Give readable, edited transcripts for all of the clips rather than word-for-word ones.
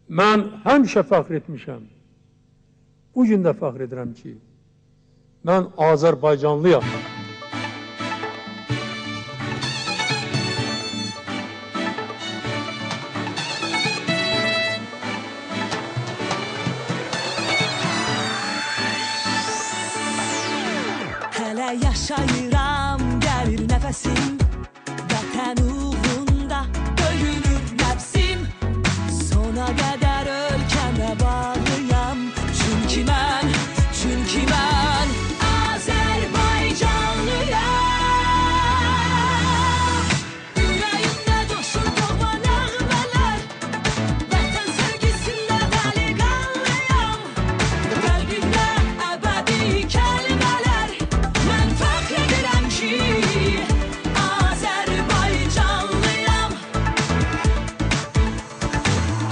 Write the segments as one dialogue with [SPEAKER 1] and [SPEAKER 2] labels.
[SPEAKER 1] Mən həmişə fəxr etmişəm. Bugün də fəxr edirəm ki, mən Azərbaycanlıyam.
[SPEAKER 2] Hələ yaşayıram, gəlir nəfəsim, vətən uğrunda döyünür nəfsim. Sona qədər ölkəmə bağlıyam, çünki mən Azərbaycanlıyam. Ürəyimdə coşur doğma nəğmələr, vətən sevgisində dəliqanlıyam. Qəlbimdə əbədi kəlmələr, mən fəxr edirəm ki, Azərbaycanlıyam.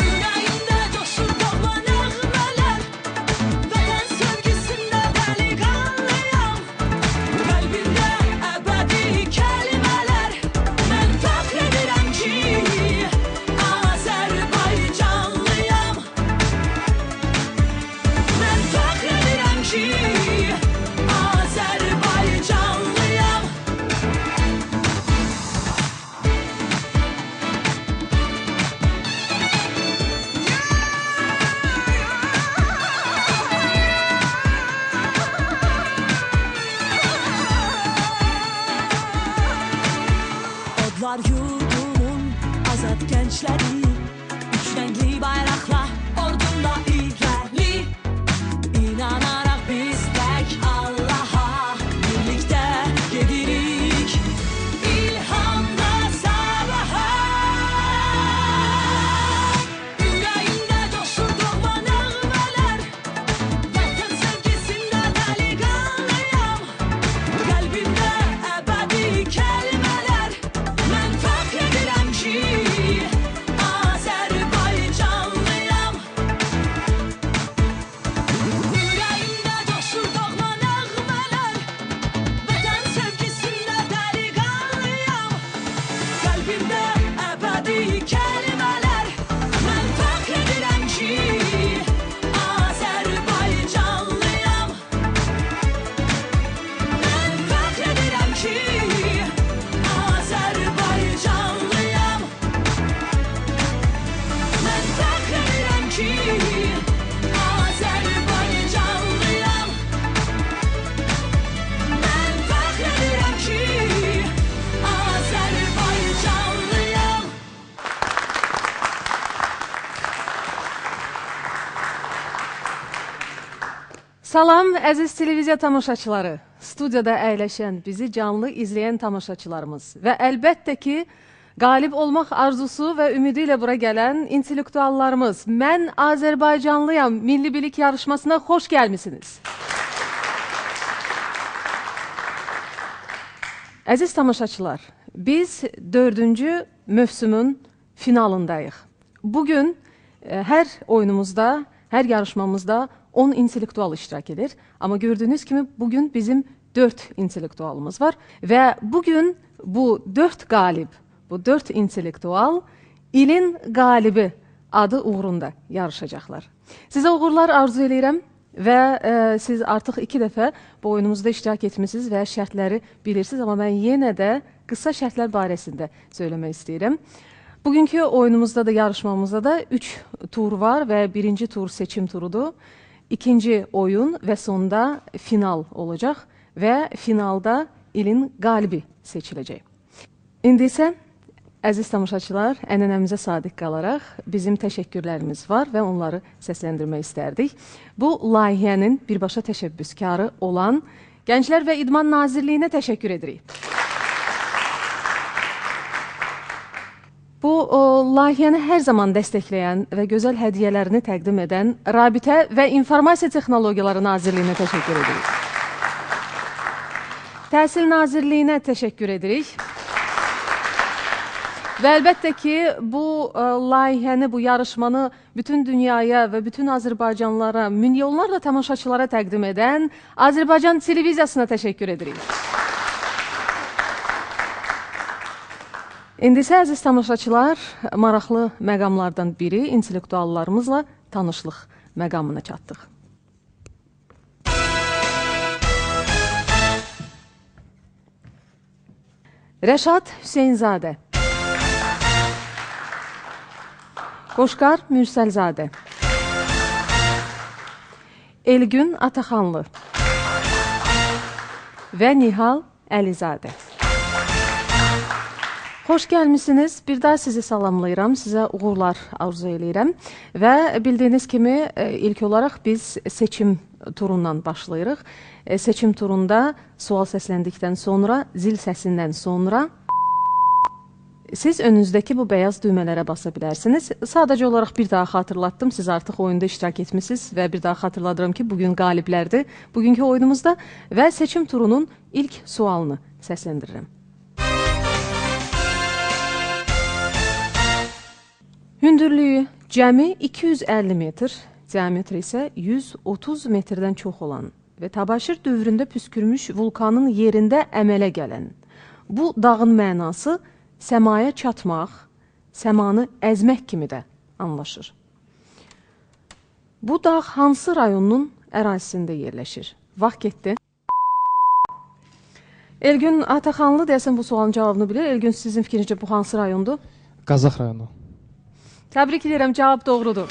[SPEAKER 2] Ürəyimdə coşur doğma nəğmələr, vətən sevgisində dəliqanlıyam. Qəlbimdə əbədi kəlmələr, mən fəxr edirəm ki, Azərbaycanlıyam. Mən fəxr edirəm ki, Azərbaycanlıyam. Odlar yurdumun azad gəncləri, üç rəngli bayraqla ordumda irəli. İnanaraq biz tək Allaha birlikdə gedirik, ilhamda sabaha. Ürəyimdə coşur doğma nəğmələr, vətən sevgisində dəliqanlıyam. Qəlbimdə əbədi kəlmələr, mən fəxr edirəm ki, Azərbaycanlıyam. Ürəyimdə coşur doğma nəğmələr, vətən sevgisində dəliqanlıyam. Qəlbimdə əbədi kəlmələr, mən fəxr edirəm ki, Azərbaycanlıyam. Mən fəxr edirəm ki, Azərbaycanlıyam. Mən fəxr edirəm ki, Azərbaycanlıyam. Mən fəxr edirəm ki, Azərbaycanlıyam.
[SPEAKER 3] Salam, əziz televiziya tamaşaçıları. Studiyada əyləşən, bizi canlı izləyən tamaşaçılarımız və əlbəttə ki, qalib olmaq arzusu və ümidi ilə bura gələn intellektuallarımız. Mən Azərbaycanlıyam Milli Bilik yarışmasına xoş gəlmisiniz. Əziz tamaşaçılar, biz 4-cü mövsümün finalındayıq. Bugün hər oyunumuzda, hər yarışmamızda 10 intellektual iştirak edir. Amma gördüyünüz kimi bugün bizim 4 intellektualımız var və bugün bu 4 qalib, bu 4 intellektual ilin qalibi adı uğrunda yarışacaqlar. Sizə uğurlar arzu edirəm və siz artıq 2 dəfə bu oyunumuzda iştirak etmişsiniz və şərtləri bilirsiniz, amma mən yenə də qısa şərtlər barəsində söyləmək istəyirəm. Bugünkü oyunumuzda da, yarışmamızda da 3 tur var və birinci tur seçim turudur. İkinci oyun və sonda final olacaq və finalda ilin qalibi seçiləcək. İndi isə, əziz tamaşaçılar, ənənəmizə sadiq qalaraq bizim təşəkkürlərimiz var və onları səsləndirmək istərdik. Bu layihənin birbaşa təşəbbüskarı olan Gənclər və İdman Nazirliyinə təşəkkür edirik. Bu layihəni hər zaman dəstəkləyən və gözəl hədiyyələrini təqdim edən Rabitə və İnformasiya Texnologiyaları Nazirliyinə təşəkkür edirik. Təhsil Nazirliyinə təşəkkür edirik. Və əlbəttə ki, bu layihəni, bu yarışmanı bütün dünyaya və bütün Azərbaycanlılara, milyonlarla tamaşaçılara təqdim edən Azərbaycan televiziyasına təşəkkür edirik. İndi isə əziz tamaşaçılar, maraqlı məqamlardan biri intellektuallarımızla tanışlıq məqamına çatdıq. Rəşad Hüseynzadə, Qoşqar Mürsəlzadə, Elgün Ataxanlı və Nihal Əlizadə. Xoş gəlmişsiniz. Bir daha sizi salamlayıram, sizə uğurlar arzu eləyirəm və bildiyiniz kimi ilk olaraq biz seçim turundan başlayırıq. Seçim turunda sual səsləndikdən sonra, zil səsindən sonra siz önünüzdəki bu bəyaz düymələrə basa bilərsiniz. Sadəcə olaraq bir daha xatırlatdım, siz artıq oyunda iştirak etmişsiniz və bir daha xatırladıram ki, bugün qaliblərdir bugünkü oyunumuzda və seçim turunun ilk sualını səsləndirirəm. Hündürlüyü cəmi 250 metr, diametri isə 130 metrdən çox olan və Tabaşir dövründə püskürmüş vulkanın yerində əmələ gələn bu dağın mənası səmaya çatmaq, səmanı əzmək kimi də anlaşır. Bu dağ hansı rayonunun ərazisində yerləşir? Vaxt getdi. Elgün Ataxanlı deyəsən bu sualın cavabını bilir. Elgün, sizin fikrincə bu hansı rayondur?
[SPEAKER 4] Qazax rayonu.
[SPEAKER 3] Təbrik edirəm, cavab doğrudur.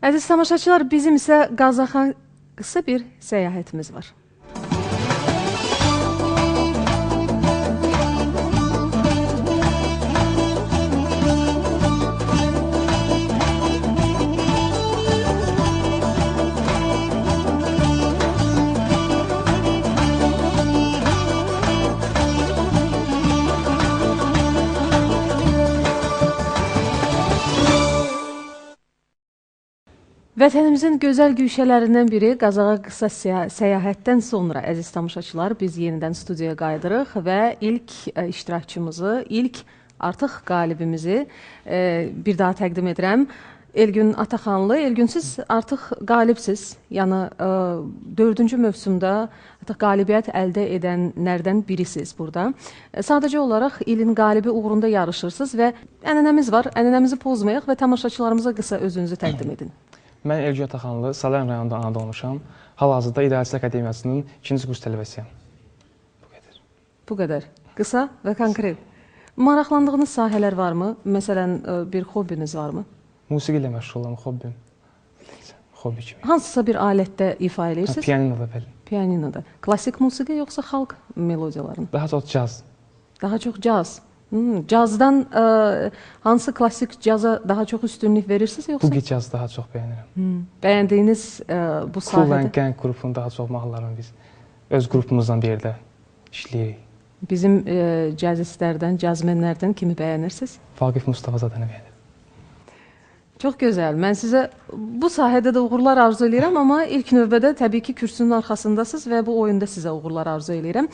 [SPEAKER 3] Əziz tamaşaçılar, bizim isə Qazaxa qısa bir səyahətimiz var. Vətənimizin gözəl güşələrindən biri Qazaxa qısa səyahətdən sonra, əziz tamaşaçılar, biz yenidən studiyaya qayıdırıq və ilk iştirakçımızı, ilk artıq qalibimizi bir daha təqdim edirəm. Elgün Ataxanlı. Elgün, siz artıq qalibsiz, yəni 4-cü mövsümdə artıq qalibiyyət əldə edənlərdən birisiz burada. Sadəcə olaraq ilin qalibi uğrunda yarışırsınız və ənənəmiz var, ənənəmizi pozmayaq və tamaşaçılarımıza qısa özünüzü təqdim edin.
[SPEAKER 4] Mən Elgün Ataxanlı, Salan rayonunda anadan olmuşam. Hal-hazırda İdarəçilik Akademiyasının 2-ci kurs tələbəsiyəm. Bu qədər.
[SPEAKER 3] Bu qədər. Qısa və konkret. Maraqlandığınız sahələr varmı? Məsələn, bir hobbiniz varmı?
[SPEAKER 4] Musiqi ilə məşğul olan hobbim. Hobbi kimi.
[SPEAKER 3] Hansısa bir alətdə ifa edirsiniz?
[SPEAKER 4] Pianinoda bəli.
[SPEAKER 3] Pianinoda. Klasik musiqi yoxsa xalq melodiyalarını?
[SPEAKER 4] Daha çox caz.
[SPEAKER 3] Daha çox caz. Cazdan hansı klasik caza daha çox üstünlük verirsiniz yoxsa?
[SPEAKER 4] Boogie caz daha çox bəyənirəm.
[SPEAKER 3] Bəyəndiyiniz bu sahədə?
[SPEAKER 4] Cool and Gang qrupunun daha çox mahnılarını biz öz qrupumuzdan bir yerdə işləyirik.
[SPEAKER 3] Bizim cazistlərdən, cazmenlərdən kimi bəyənirsiniz?
[SPEAKER 4] Vaqif Mustafazadəni bəyənirəm.
[SPEAKER 3] Çox gözəl. Mən sizə bu sahədə də uğurlar arzu edirəm, amma ilk növbədə təbii ki, kürsünün arxasındasınız və bu oyunda sizə uğurlar arzu edirəm.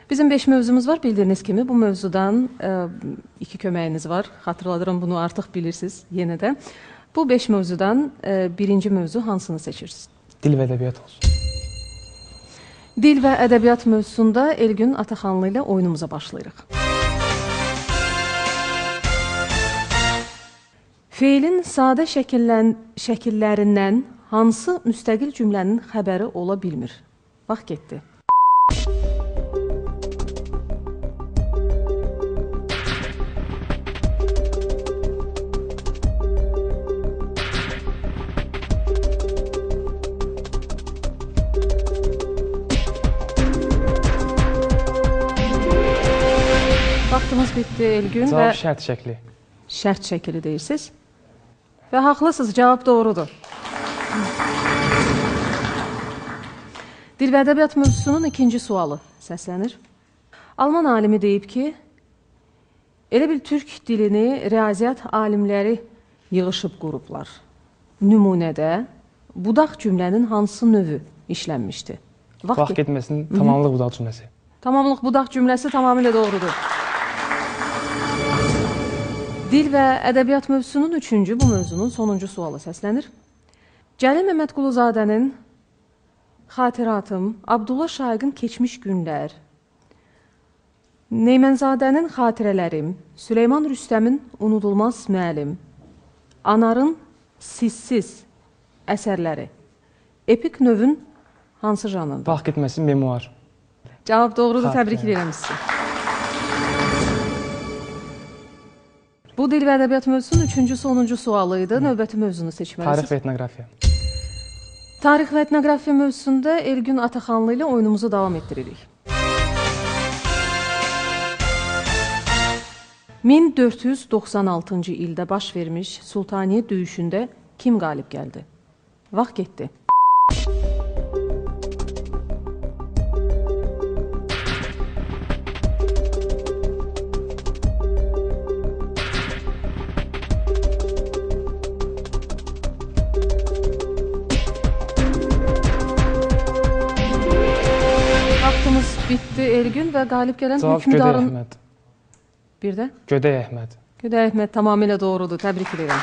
[SPEAKER 3] Bizim 5 mövzumuz var, bildiyiniz kimi. Bu mövzudan 2 köməyiniz var. Xatırladıram, bunu artıq bilirsiniz yenə də. Bu 5 mövzudan birinci mövzu hansını seçirsiniz?
[SPEAKER 4] Dil və ədəbiyyat olsun.
[SPEAKER 3] Dil və ədəbiyyat mövzusunda Elgün Ataxanlı ilə oyunumuza başlayırıq. Feilin sadə şəkillərindən hansı müstəqil cümlənin xəbəri ola bilmir? Vaxt getdi. Vaxtımız bitdi, Elgün.
[SPEAKER 4] Cavab şərt şəkli.
[SPEAKER 3] Şərt şəkili deyirsiniz. Və haqlısınız, cavab doğrudur. Dil və ədəbiyyat mövzusunun ikinci sualı səslənir. Alman alimi deyib ki, elə bil türk dilini riyaziyyat alimləri yığışıb qurublar. Nümunədə budaq cümlənin hansı növü işlənmişdi?
[SPEAKER 4] Vaxt getməsinin tamamlıq budaq cümləsi.
[SPEAKER 3] Tamamlıq budaq cümləsi tamamilə doğrudur. Dil və ədəbiyyat mövzusunun üçüncü, bu mövzunun sonuncu sualı səslənir. Cəlil Məmmədquluzadənin Xatiratım, Abdullah Şaiqin Keçmiş Günlər, Neymənzadənin Xatirələrim, Süleyman Rüstəmin Unudulmaz Müəllim, Anarın Sizsiz əsərləri epik növün hansı janrıdır?
[SPEAKER 4] Vaxt getməsi memuar.
[SPEAKER 3] Cavab doğrudur,
[SPEAKER 4] Xatirə.
[SPEAKER 3] təbrik edirəm sizi. Bu dil və ədəbiyyat mövzusunun üçüncü, sonuncu sualı idi. Növbəti mövzunu seçməlisiniz.
[SPEAKER 4] Tarix və etnografiya.
[SPEAKER 3] Tarix və etnografiya mövzusunda Elgün Ataxanlı ilə oyunumuzu davam etdiririk. 1496-cı ildə baş vermiş Sultaniyə döyüşündə kim qalib gəldi? Vaxt getdi. Vaxtımız bitdi Elgün və qalib gələn
[SPEAKER 4] Cavab Gödək
[SPEAKER 3] hökmdarın...
[SPEAKER 4] Əhməd.
[SPEAKER 3] Bir də?
[SPEAKER 4] Gödək Əhməd.
[SPEAKER 3] Gödək Əhməd tamamilə doğrudur. Təbrik edirəm.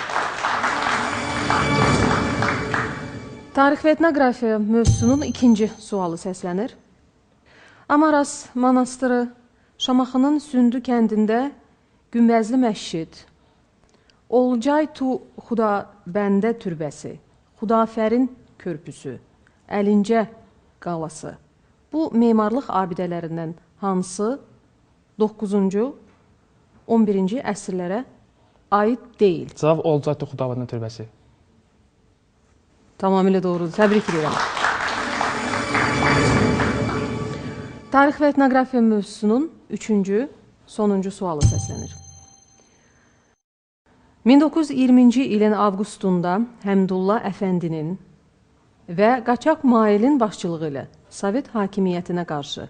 [SPEAKER 3] Tarix və etnografiya mövzusunun ikinci sualı səslənir. Amaras monastırı Şamaxının Sündü kəndində Günbəzli məscid, Olcay tu Xudabəndə türbəsi, Xudafərin körpüsü, Əlincə qalası. Bu memarlıq abidələrindən hansı 9-cu, 11-ci əsrlərə aid deyil?
[SPEAKER 4] Cavab Olcay Xudavəndə türbəsi.
[SPEAKER 3] Tamamilə doğrudur. Təbrik edirəm. Tarix və etnografiya mövzusunun üçüncü, sonuncu sualı səslənir. 1920-ci ilin avqustunda Həmdullah Əfəndinin və Qaçaq Mailin başçılığı ilə Sovet hakimiyyətinə qarşı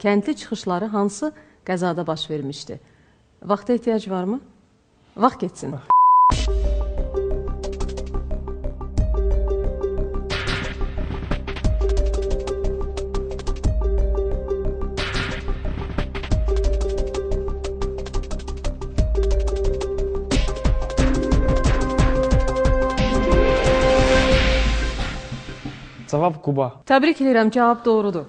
[SPEAKER 3] kəndli çıxışları hansı qəzada baş vermişdi? Vaxta ehtiyac varmı? Vaxt getsin.
[SPEAKER 4] Cavab Quba.
[SPEAKER 3] Təbrik edirəm, cavab doğrudur.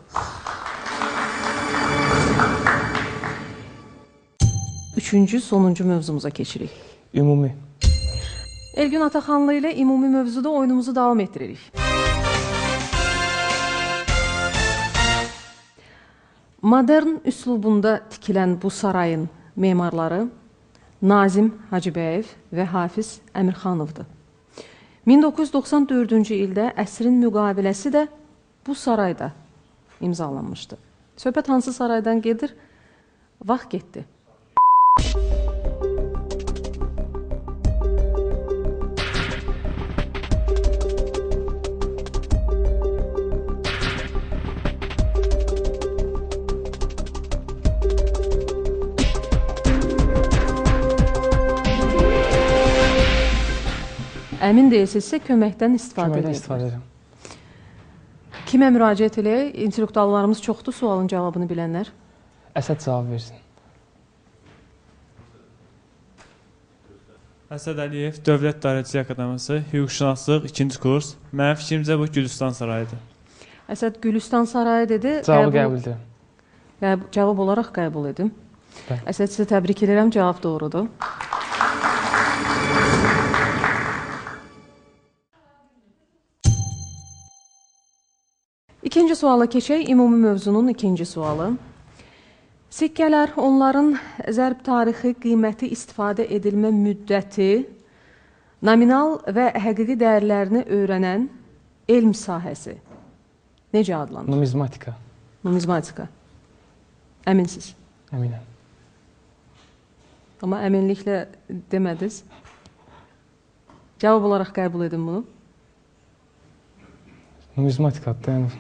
[SPEAKER 3] Üçüncü, sonuncu mövzumuza keçirik.
[SPEAKER 4] Ümumi.
[SPEAKER 3] Elgün Ataxanlı ilə ümumi mövzuda oyunumuzu davam etdiririk. Modern üslubunda tikilən bu sarayın memarları Nazim Hacıbəyev və Hafiz Əmirxanovdur. 1994-cü ildə əsrin müqaviləsi də bu sarayda imzalanmışdı. Söhbət hansı saraydan gedir? Vaxt getdi. Əmin deyilsinizsə, köməkdən istifadə
[SPEAKER 4] Köməkdən
[SPEAKER 3] edir.
[SPEAKER 4] istifadə edirəm.
[SPEAKER 3] Kimə müraciət eləyək? İntellektuallarımız çoxdur, sualın cavabını bilənlər.
[SPEAKER 4] Əsəd cavab versin.
[SPEAKER 5] Əsəd Əliyev, Dövlət İdarəçilik Akademiyası, Hüquqşünaslıq 2-ci kurs. Mənim fikrimcə bu Gülüstan sarayıdır.
[SPEAKER 3] Əsəd Gülüstan sarayı dedi.
[SPEAKER 4] Cavabı qəbul edirəm.
[SPEAKER 3] Cavab olaraq qəbul edim.
[SPEAKER 4] Bəli.
[SPEAKER 3] Əsəd, sizə təbrik edirəm, cavab doğrudur. İkinci suala keçək, ümumi mövzunun ikinci sualı. Sikkələr onların zərb tarixi qiyməti istifadə edilmə müddəti, nominal və həqiqi dəyərlərini öyrənən elm sahəsi necə adlanır?
[SPEAKER 4] Numizmatika.
[SPEAKER 3] Numizmatika. Əminsiz.
[SPEAKER 4] Əminəm.
[SPEAKER 3] Amma əminliklə demədiniz. Cavab olaraq qəbul edin bunu.
[SPEAKER 4] Numizmatikadır.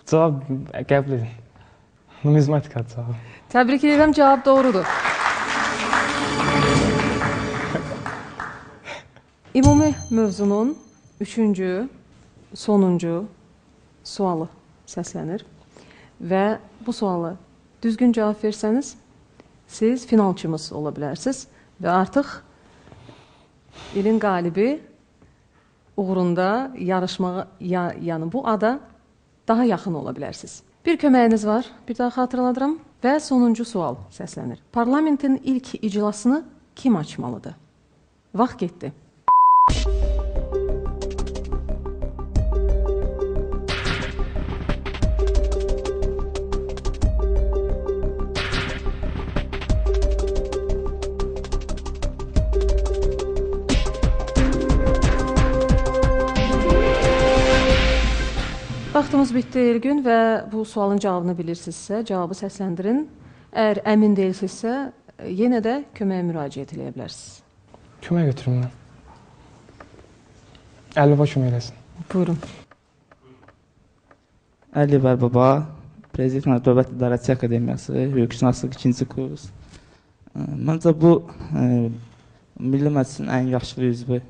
[SPEAKER 4] Cavab qəbul edin. Numizmatikadır cavab.
[SPEAKER 3] Təbrik edirəm, cavab doğrudur. Ümumi mövzunun üçüncü, sonuncu sualı səslənir və bu sualı düzgün cavab versəniz, siz finalçımız ola bilərsiniz və artıq ilin qalibi uğrunda yarışmağa, yəni bu ada daha yaxın ola bilərsiniz. Bir köməyiniz var, bir daha xatırladıram və sonuncu sual səslənir. Parlamentin ilk iclasını kim açmalıdır? Vaxt getdi. Vaxtımız bitdi Elgün və bu sualın cavabını bilirsinizsə, cavabı səsləndirin. Əgər əmin deyilsinizsə, yenə də köməyə müraciət edə bilərsiniz.
[SPEAKER 4] Kömək götürüm mən. Əlibaba kömək eləsin.
[SPEAKER 3] Buyurun.
[SPEAKER 6] Əliyev Əlibaba, Prezident Dövlət İdarəçi Akademiyası, Hüquqşünaslıq 2-ci kurs. Məncə bu Milli Məclisin ən yaşlı üzvü.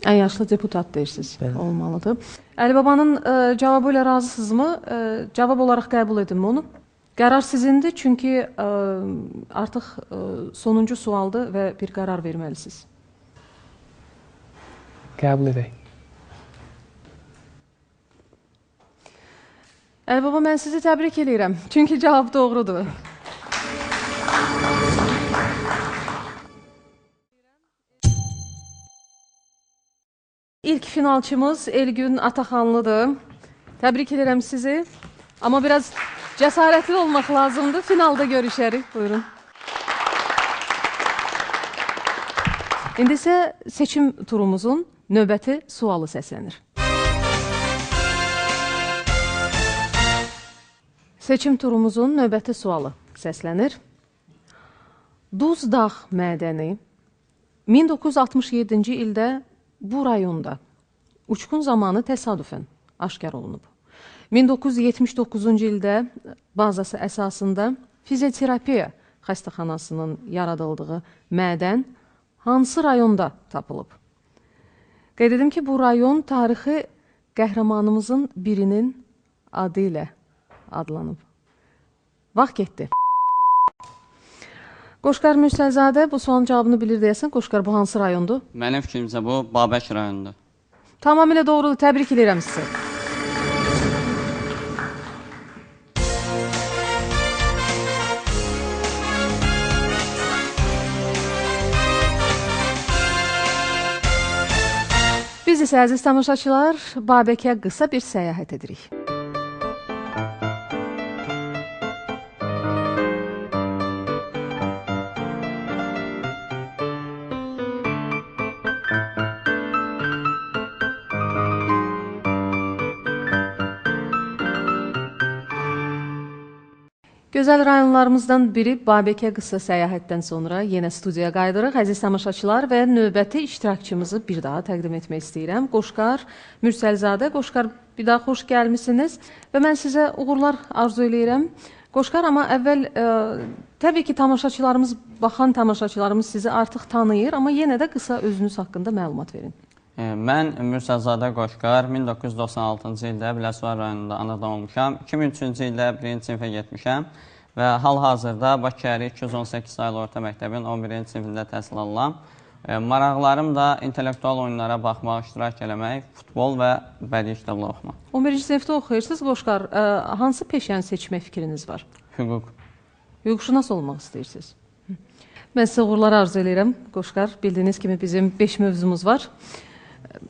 [SPEAKER 3] Ən yaşlı deputat deyirsiniz,
[SPEAKER 6] Bəli.
[SPEAKER 3] olmalıdır. Əlibabanın cavabı ilə razısınızmı? Cavab olaraq qəbul edinmi onu? Qərar sizindir, çünki artıq sonuncu sualdır və bir qərar verməlisiniz.
[SPEAKER 4] Qəbul edək.
[SPEAKER 3] Əlibaba, mən sizi təbrik edirəm, çünki cavab doğrudur. İlk finalçımız Elgün Ataxanlıdır. Təbrik edirəm sizi. Amma biraz cəsarətli olmaq lazımdır. Finalda görüşərik. Buyurun. İndi isə seçim turumuzun növbəti sualı səslənir. Seçim turumuzun növbəti sualı səslənir. Duzdağ mədəni 1967-ci ildə bu rayonda uçqun zamanı təsadüfən aşkar olunub. 1979-cu ildə bazası əsasında fizioterapiya xəstəxanasının yaradıldığı mədən hansı rayonda tapılıb? Qeyd edim ki, bu rayon tarixi qəhrəmanımızın birinin adı ilə adlanıb. Vaxt getdi. Qoşqar Mürsəlzadə bu sualın cavabını bilir deyəsən. Qoşqar, bu hansı rayondur?
[SPEAKER 7] Mənim fikrimcə bu Babək rayonundur.
[SPEAKER 3] Tamamilə doğrudur. Təbrik edirəm sizi. Biz isə əziz tamaşaçılar, Babəkə qısa bir səyahət edirik. Gözəl rayonlarımızdan biri Babəkə qısa səyahətdən sonra yenə studiyaya qayıdırıq. Əziz tamaşaçılar və növbəti iştirakçımızı bir daha təqdim etmək istəyirəm. Qoşqar Mürsəlzadə. Qoşqar, bir daha xoş gəlmisiniz və mən sizə uğurlar arzu eləyirəm. Qoşqar, amma əvvəl təbii ki, tamaşaçılarımız, baxan tamaşaçılarımız sizi artıq tanıyır, amma yenə də qısa özünüz haqqında məlumat verin.
[SPEAKER 7] Mən Mürsəlzadə Qoşqar, 1996-cı ildə Biləsuvar rayonunda anadan olmuşam. 2003-cü ildə 1-ci sinifə getmişəm və hal-hazırda Bakı Şəhəri 218 saylı orta məktəbin 11-ci sinifində təhsil alıram. Maraqlarım da intellektual oyunlara baxmaq, iştirak eləmək, futbol və bədii kitablar oxumaq.
[SPEAKER 3] 11-ci sinifdə oxuyursınuz, Qoşqar. Hansı peşəni seçmək fikriniz var?
[SPEAKER 7] Hüquq.
[SPEAKER 3] Hüquqşünas olmaq istəyirsiniz? Mən sizə uğurlar arzu edirəm, Qoşqar. Bildiyiniz kimi bizim 5 mövzumuz var.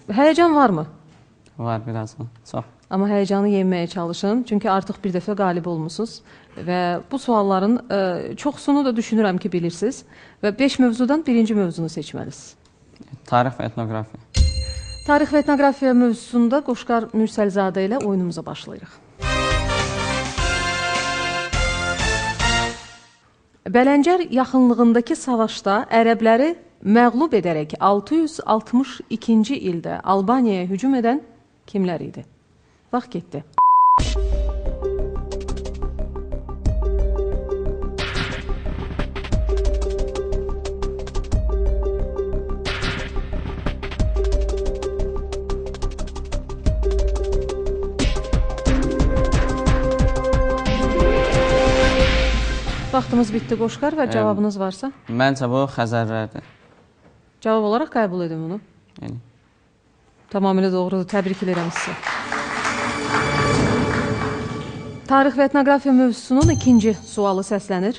[SPEAKER 3] Həyəcan varmı?
[SPEAKER 7] Var birazdan, çox.
[SPEAKER 3] Amma həyəcanı yenməyə çalışın, çünki artıq bir dəfə qalib olmusunuz və bu sualların çoxsunu da düşünürəm ki, bilirsiniz və 5 mövzudan birinci mövzunu seçməlisiniz.
[SPEAKER 7] Tarix və etnografiya.
[SPEAKER 3] Tarix və etnografiya mövzusunda Qoşqar Mürsəlzadə ilə oyunumuza başlayırıq. Bələncər yaxınlığındakı savaşda ərəbləri məğlub edərək 662-ci ildə Albaniyaya hücum edən kimlər idi? Vaxt getdi. Vaxtımız bitdi, Qoşqar, və cavabınız varsa?
[SPEAKER 7] Məncə bu Xəzərlərdir.
[SPEAKER 3] Cavab olaraq qəbul edin bunu.
[SPEAKER 7] Yəni,
[SPEAKER 3] Tamamilə doğrudur. Təbrik edirəm sizi. Tarix və etnografiya mövzusunun ikinci sualı səslənir.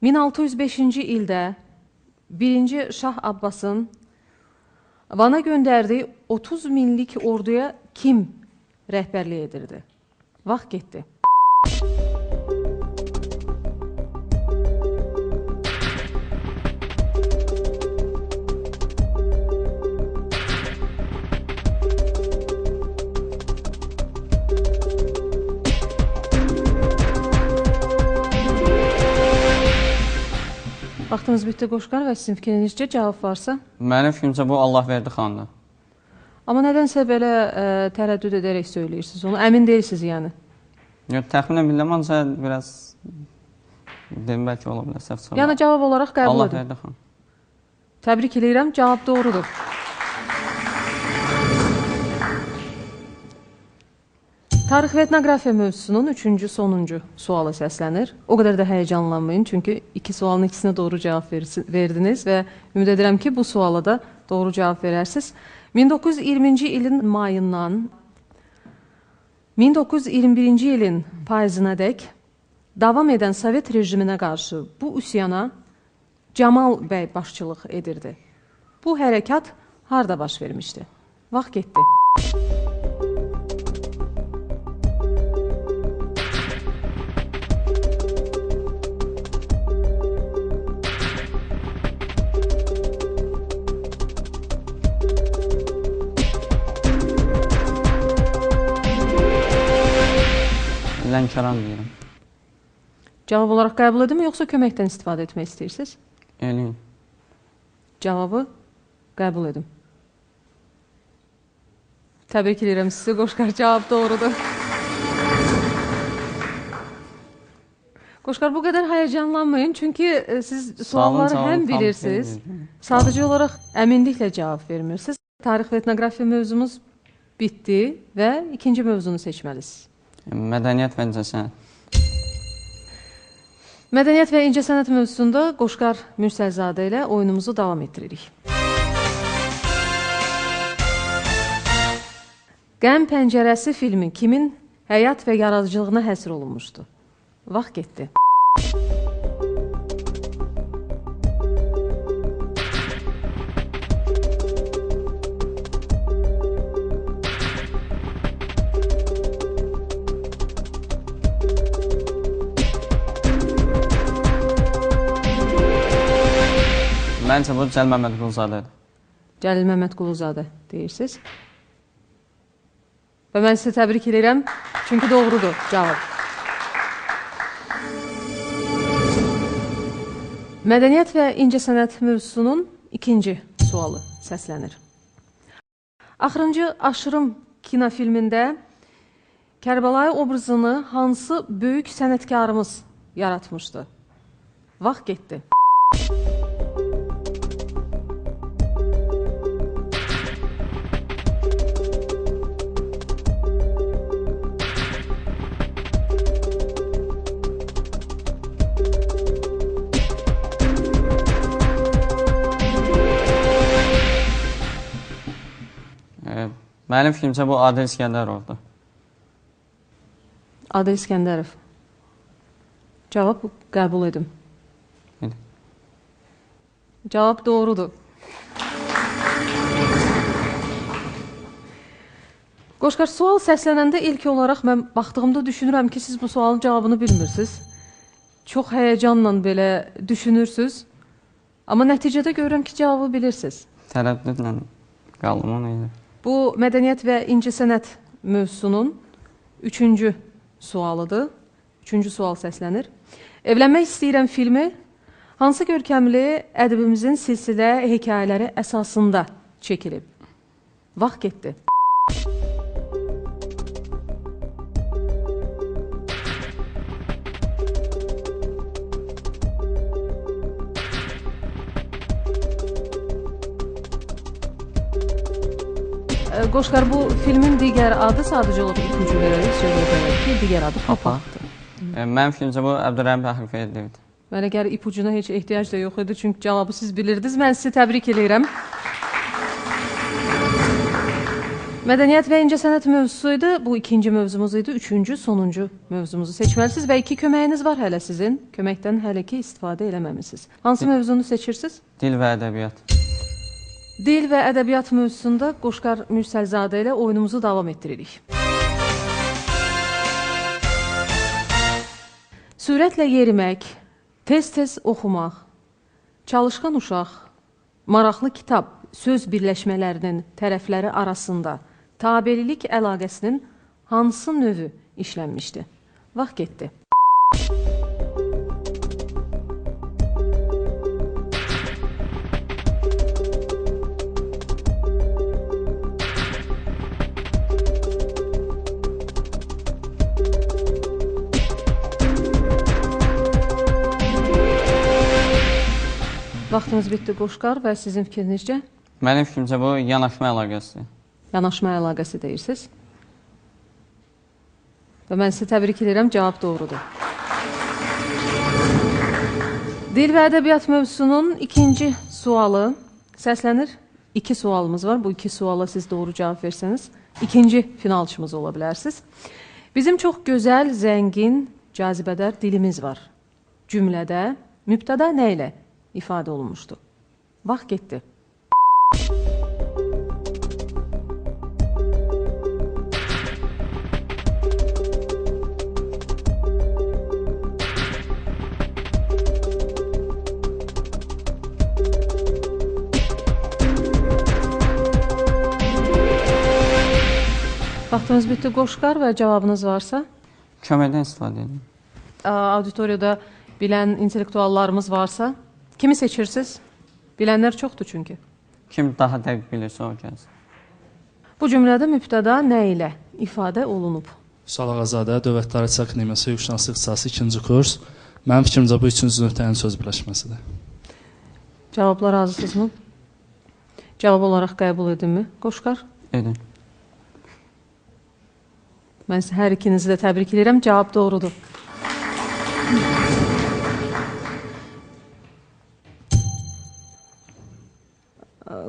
[SPEAKER 3] 1605-ci ildə 1-ci Şah Abbasın Van'a göndərdiyi 30 minlik orduya kim rəhbərlik edirdi? Vaxt getdi. Vaxtınız bitdi Qoşqar və sizin fikrinizcə cavab varsa?
[SPEAKER 7] mənim fikrimcə bu Allahverdi xandır.
[SPEAKER 3] Amma nədənsə belə tərəddüd edərək söyləyirsiniz onu. Əmin deyilsiniz yəni.
[SPEAKER 7] Yox, təxminən bilirəm, ancaq biraz dedim, bəlkə ola bilər, səhv çıxar.
[SPEAKER 3] Yəni cavab olaraq qəbul edin.
[SPEAKER 7] Allahverdi xan.
[SPEAKER 3] Təbrik edirəm, cavab doğrudur. Tarix və etnografiya mövzusunun üçüncü, sonuncu sualı səslənir. O qədər də həyəcanlanmayın, çünki iki sualın ikisinə doğru cavab verdiniz və ümid edirəm ki, bu suala da doğru cavab verərsiniz. 1920-ci ilin mayından 1921-ci ilin payızına dək davam edən Sovet rejiminə qarşı bu üsyana Camal bəy başçılıq edirdi. Bu hərəkat harda baş vermişdi? Vaxt getdi.
[SPEAKER 7] Lənkəran deyirəm.
[SPEAKER 3] Cavab olaraq qəbul edin, yoxsa köməkdən istifadə etmək istəyirsiniz?
[SPEAKER 7] Eləyin.
[SPEAKER 3] Cavabı qəbul edin. Təbrik edirəm sizi, Qoşqar, cavab doğrudur. Qoşqar, bu qədər həyəcanlanmayın, çünki siz sualları həm bilirsiniz, sadəcə olaraq əminliklə cavab vermirsiniz. Tarix və etnografiya mövzumuz bitdi və ikinci mövzunu seçməlisiniz.
[SPEAKER 7] Mədəniyyət və incəsənət.
[SPEAKER 3] Mədəniyyət və incəsənət mövzusunda Qoşqar Mürsəlzadə ilə oyunumuzu davam etdiririk. Qəm Pəncərəsi filmi kimin həyat və yaradıcılığına həsr olunmuşdu? Vaxt getdi.
[SPEAKER 7] Məncə bu Cəlil Məmmədquluzadədir.
[SPEAKER 3] Cəlil Məmmədquluzadə deyirsiniz. Və mən sizi təbrik edirəm, çünki doğrudur cavab. Mədəniyyət və incəsənət mövzusunun ikinci sualı səslənir. Axırıncı Aşırım kinofilmində Kərbəlayı obrazını hansı böyük sənətkarımız yaratmışdı? Vaxt getdi.
[SPEAKER 7] Mənim fikrimcə bu Adil İskəndərovdur.
[SPEAKER 3] Adil İskəndərov. Cavab qəbul edin.
[SPEAKER 7] Elə.
[SPEAKER 3] Cavab doğrudur. Qoşqar, sual səslənəndə ilk olaraq mən baxdığımda düşünürəm ki, siz bu sualın cavabını bilmirsiniz. Çox həyəcanla belə düşünürsünüz. Amma nəticədə görürəm ki, cavabı bilirsiniz.
[SPEAKER 7] Tərəddüdlə qaldım ona elə.
[SPEAKER 3] Bu, mədəniyyət və incəsənət mövzusunun üçüncü sualıdır. Üçüncü sual səslənir. Evlənmək istəyirəm filmi hansı görkəmli ədəbimizin silsilə hekayələri əsasında çəkilib? Vaxt getdi. Qoşqar, bu filmin digər adı sadəcə olub ipucu verərək söyləyə bilərək ki, digər adı Papaqdır.
[SPEAKER 7] Mənim fikrimcə bu Əbdürrəhim Fəxriverdiyevdir.
[SPEAKER 3] Mənə gəlir ipucuna heç ehtiyac da yox idi, çünki cavabı siz bilirdiniz. Mən sizi təbrik edirəm. Mədəniyyət və incəsənət mövzusu idi. Bu ikinci mövzumuz idi. Üçüncü, sonuncu mövzumuzu seçməlisiniz və 2 köməyiniz var hələ sizin. Köməkdən hələ ki istifadə eləməmisiniz. Hansı mövzunu seçirsiniz?
[SPEAKER 7] Dil və ədəbiyyat.
[SPEAKER 3] Dil və ədəbiyyat mövzusunda Qoşqar Mürsəlzadə ilə oyunumuzu davam etdiririk. Sürətlə yerimək, tez-tez oxumaq, çalışqan uşaq, maraqlı kitab, söz birləşmələrinin tərəfləri arasında tabelilik əlaqəsinin hansı növü işlənmişdi? Vaxt getdi. Vaxtımız bitdi Qoşqar və sizin fikrinizcə?
[SPEAKER 7] Mənim fikrimcə bu yanaşma əlaqəsi.
[SPEAKER 3] Yanaşma əlaqəsi deyirsiniz. Və mən sizi təbrik edirəm, cavab doğrudur. Dil və ədəbiyyat mövzusunun ikinci sualı səslənir. 2 sualımız var. Bu 2 suala siz doğru cavab versəniz, ikinci finalçımız ola bilərsiniz. Bizim çox gözəl, zəngin, cazibədar dilimiz var. Cümlədə mübtəda nə ilə ifadə olunmuşdu? Vaxt getdi. Vaxtınız bitdi Qoşqar və cavabınız varsa?
[SPEAKER 7] Köməkdən istifadə edin.
[SPEAKER 3] Auditoriyada bilən intellektuallarımız varsa, kimi seçirsiniz? Bilənlər çoxdur çünki.
[SPEAKER 7] Kim daha dəqiq bilirsə o gəlsin.
[SPEAKER 3] Bu cümlədə mübtəda nə ilə ifadə olunub?
[SPEAKER 8] Vüsal Ağazadə, Dövlət Tarixçi Akademiyası Hüquqşünaslıq ixtisası 2-ci kurs. Mənim fikrimcə bu 3-cü nöqtənin söz birləşməsidir.
[SPEAKER 3] Cavablar razısınızmı? Cavab olaraq qəbul edinmi Qoşqar?
[SPEAKER 7] Edin.
[SPEAKER 3] Mən hər ikinizi də təbrik edirəm. Cavab doğrudur.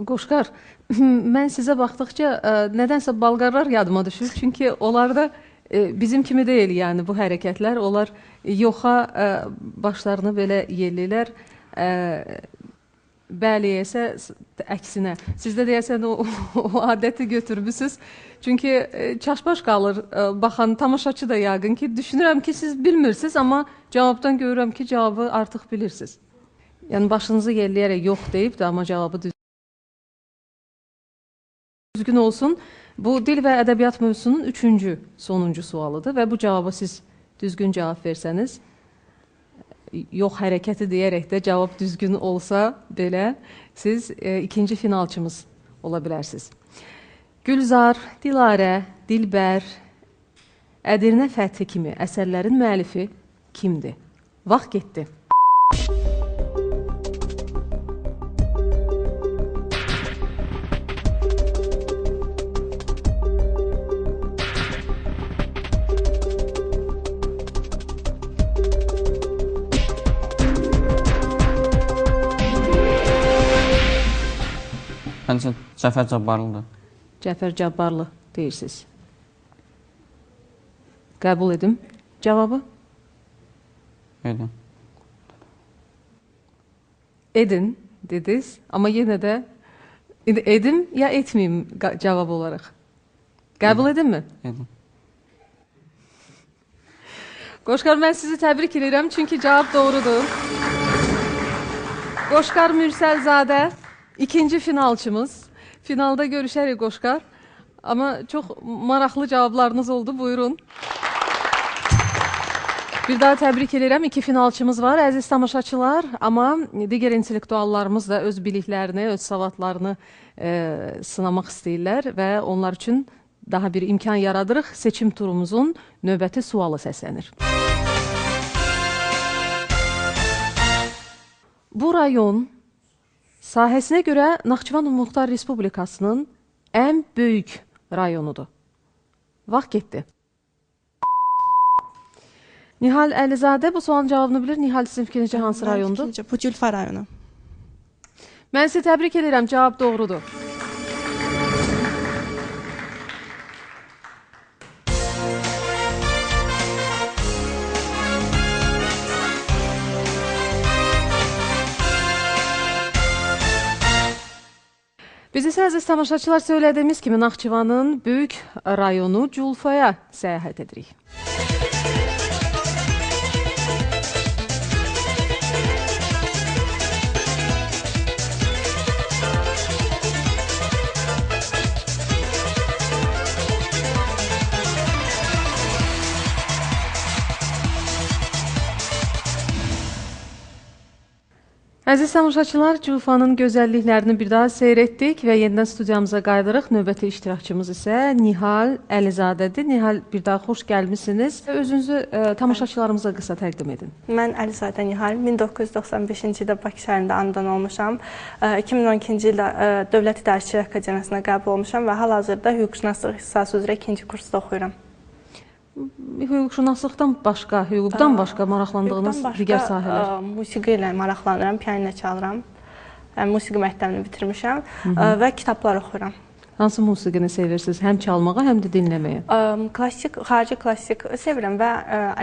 [SPEAKER 3] Qoşqar, mən sizə baxdıqca nədənsə Balqarlar yadıma düşür. Çünki onlarda bizim kimi deyil, yəni bu hərəkətlər. Onlar yoxa başlarını belə yellilər. Bəli, əksinə. Siz də deyəsən o adəti götürmüsünüz. Çünki çaşbaş qalır, baxan tamaşaçı da yəqin ki, düşünürəm ki, siz bilmirsiniz, amma cavabdan görürəm ki, cavabı artıq bilirsiniz. Yəni, başınızı yelləyərək yox deyib də, amma cavabı düzgün olsun. Bu, dil və ədəbiyyat mövzusunun 3-cü, sonuncu sualıdır və bu cavabı siz düzgün cavab versəniz, yox hərəkəti deyərək də cavab düzgün olsa belə, siz ikinci finalçımız ola bilərsiniz. Gülzar, Dilarə, Dilbər, Ədirnə Fəthi kimi əsərlərin müəllifi kimdir? Vaxt getdi.
[SPEAKER 7] Məncə Cəfər Cabbarlıdır.
[SPEAKER 3] Cəfər Cabbarlı deyirsiniz. Qəbul edim. Cavabı?
[SPEAKER 7] Edin.
[SPEAKER 3] Edin, dediniz. Amma yenə də edim ya etməyim cavab olaraq. Qəbul edinmi?
[SPEAKER 7] Edin.
[SPEAKER 3] Qoşqar, mən sizi təbrik edirəm, çünki cavab doğrudur. Qoşqar Mürsəlzadə, ikinci finalçımız. Finalda görüşərik Qoşqar. Amma çox maraqlı cavablarınız oldu. Buyurun. Bir daha təbrik edirəm. 2 finalçımız var, əziz tamaşaçılar. Amma digər intellektuallarımız da öz biliklərini, öz savadlarını sınamaq istəyirlər və onlar üçün daha bir imkan yaradırıq. Seçim turumuzun növbəti sualı səslənir. Bu rayon sahəsinə görə Naxçıvan Muxtar Respublikasının ən böyük rayonudur. Vaxt getdi. Nihal Əlizadə bu sualın cavabını bilir. Nihal sizin fikrincə hansı rayondur?
[SPEAKER 9] Bu Gülfar rayonu.
[SPEAKER 3] Mən sizi təbrik edirəm, cavab doğrudur. Biz isə əziz tamaşaçılar söylədiyimiz kimi Naxçıvanın böyük rayonu Culfaya səyahət edirik. Əziz tamaşaçılar, Culfanın gözəlliklərini bir daha seyr etdik və yenidən studiyamıza qayıdırıq. Növbəti iştirakçımız isə Nihal Əlizadədir. Nihal, bir daha xoş gəlmişsiniz. Özünüzü tamaşaçılarımıza qısa təqdim edin.
[SPEAKER 9] Mən Əlizadə Nihal, 1995-ci ildə Bakı şəhərində anadan olmuşam. 2012-ci ildə Dövlət İdarəçilik Akademiyasına qəbul olmuşam və hal-hazırda hüquqşünaslıq ixtisası üzrə 2-ci kursda oxuyuram.
[SPEAKER 3] Hüquqşünaslıqdan başqa, hüquqdan başqa maraqlandığınız digər sahələr?
[SPEAKER 9] Musiqi ilə maraqlanıram, piano çalıram. Musiqi məktəbini bitirmişəm və kitablar oxuyuram.
[SPEAKER 3] Hansı musiqini sevirsiniz? Həm çalmağa, həm də dinləməyə?
[SPEAKER 9] Klassik, xarici klassik sevirəm və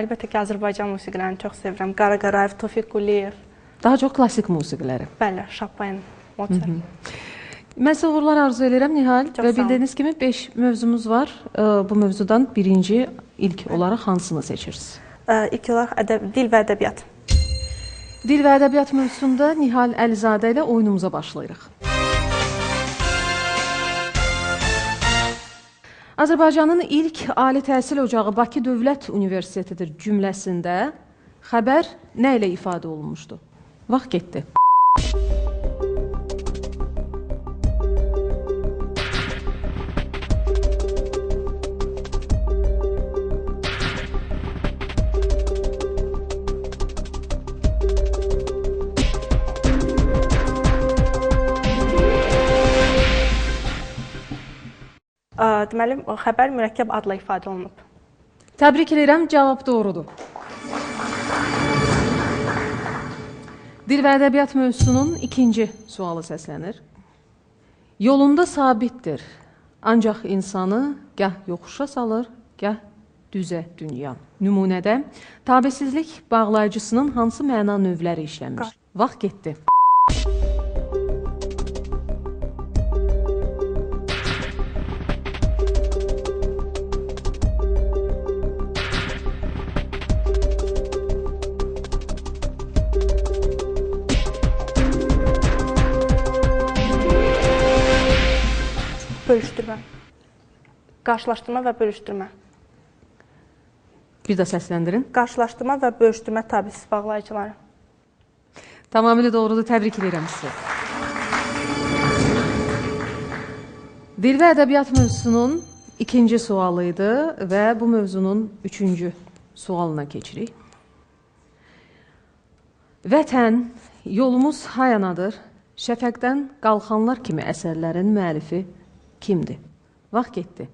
[SPEAKER 9] əlbəttə ki, Azərbaycan musiqilərini çox sevirəm. Qara Qarayev, Tofiq Quliyev.
[SPEAKER 3] Daha çox klassik musiqiləri?
[SPEAKER 9] Bəli, Şapayn, Mozart.
[SPEAKER 3] Mən sizə uğurlar arzu edirəm, Nihal. Və bildiyiniz kimi 5 mövzumuz var. Bu mövzudan birinci, ilk olaraq hansını seçirsiniz?
[SPEAKER 9] İlk olaraq dil və ədəbiyyat.
[SPEAKER 3] Dil və ədəbiyyat mövzusunda Nihal Əlizadə ilə oyunumuza başlayırıq. Azərbaycanın ilk ali təhsil ocağı Bakı Dövlət Universitetidir cümləsində xəbər nə ilə ifadə olunmuşdu? Vaxt getdi.
[SPEAKER 9] Deməli, xəbər mürəkkəb adla ifadə olunub.
[SPEAKER 3] Təbrik edirəm, cavab doğrudur. Dil və ədəbiyyat mövzusunun ikinci sualı səslənir. Yolunda sabitdir, ancaq insanı gah yoxuşa salır, gah düzə dünya. Nümunədə tabesizlik bağlayıcısının hansı məna növləri işlənmiş? Vaxt getdi.
[SPEAKER 9] Bölüşdürmə. Qarşılaşdırma və bölüşdürmə.
[SPEAKER 3] Bir də səsləndirin.
[SPEAKER 9] Qarşılaşdırma və bölüşdürmə tabesiz bağlayıcıları.
[SPEAKER 3] Tamamilə doğrudur, təbrik edirəm sizi. Dil və ədəbiyyat mövzusunun ikinci sualı idi və bu mövzunun üçüncü sualına keçirik. Vətən, yolumuz hayanadır, şəfəqdən qalxanlar kimi əsərlərin müəllifi kimdir? Vaxt getdi.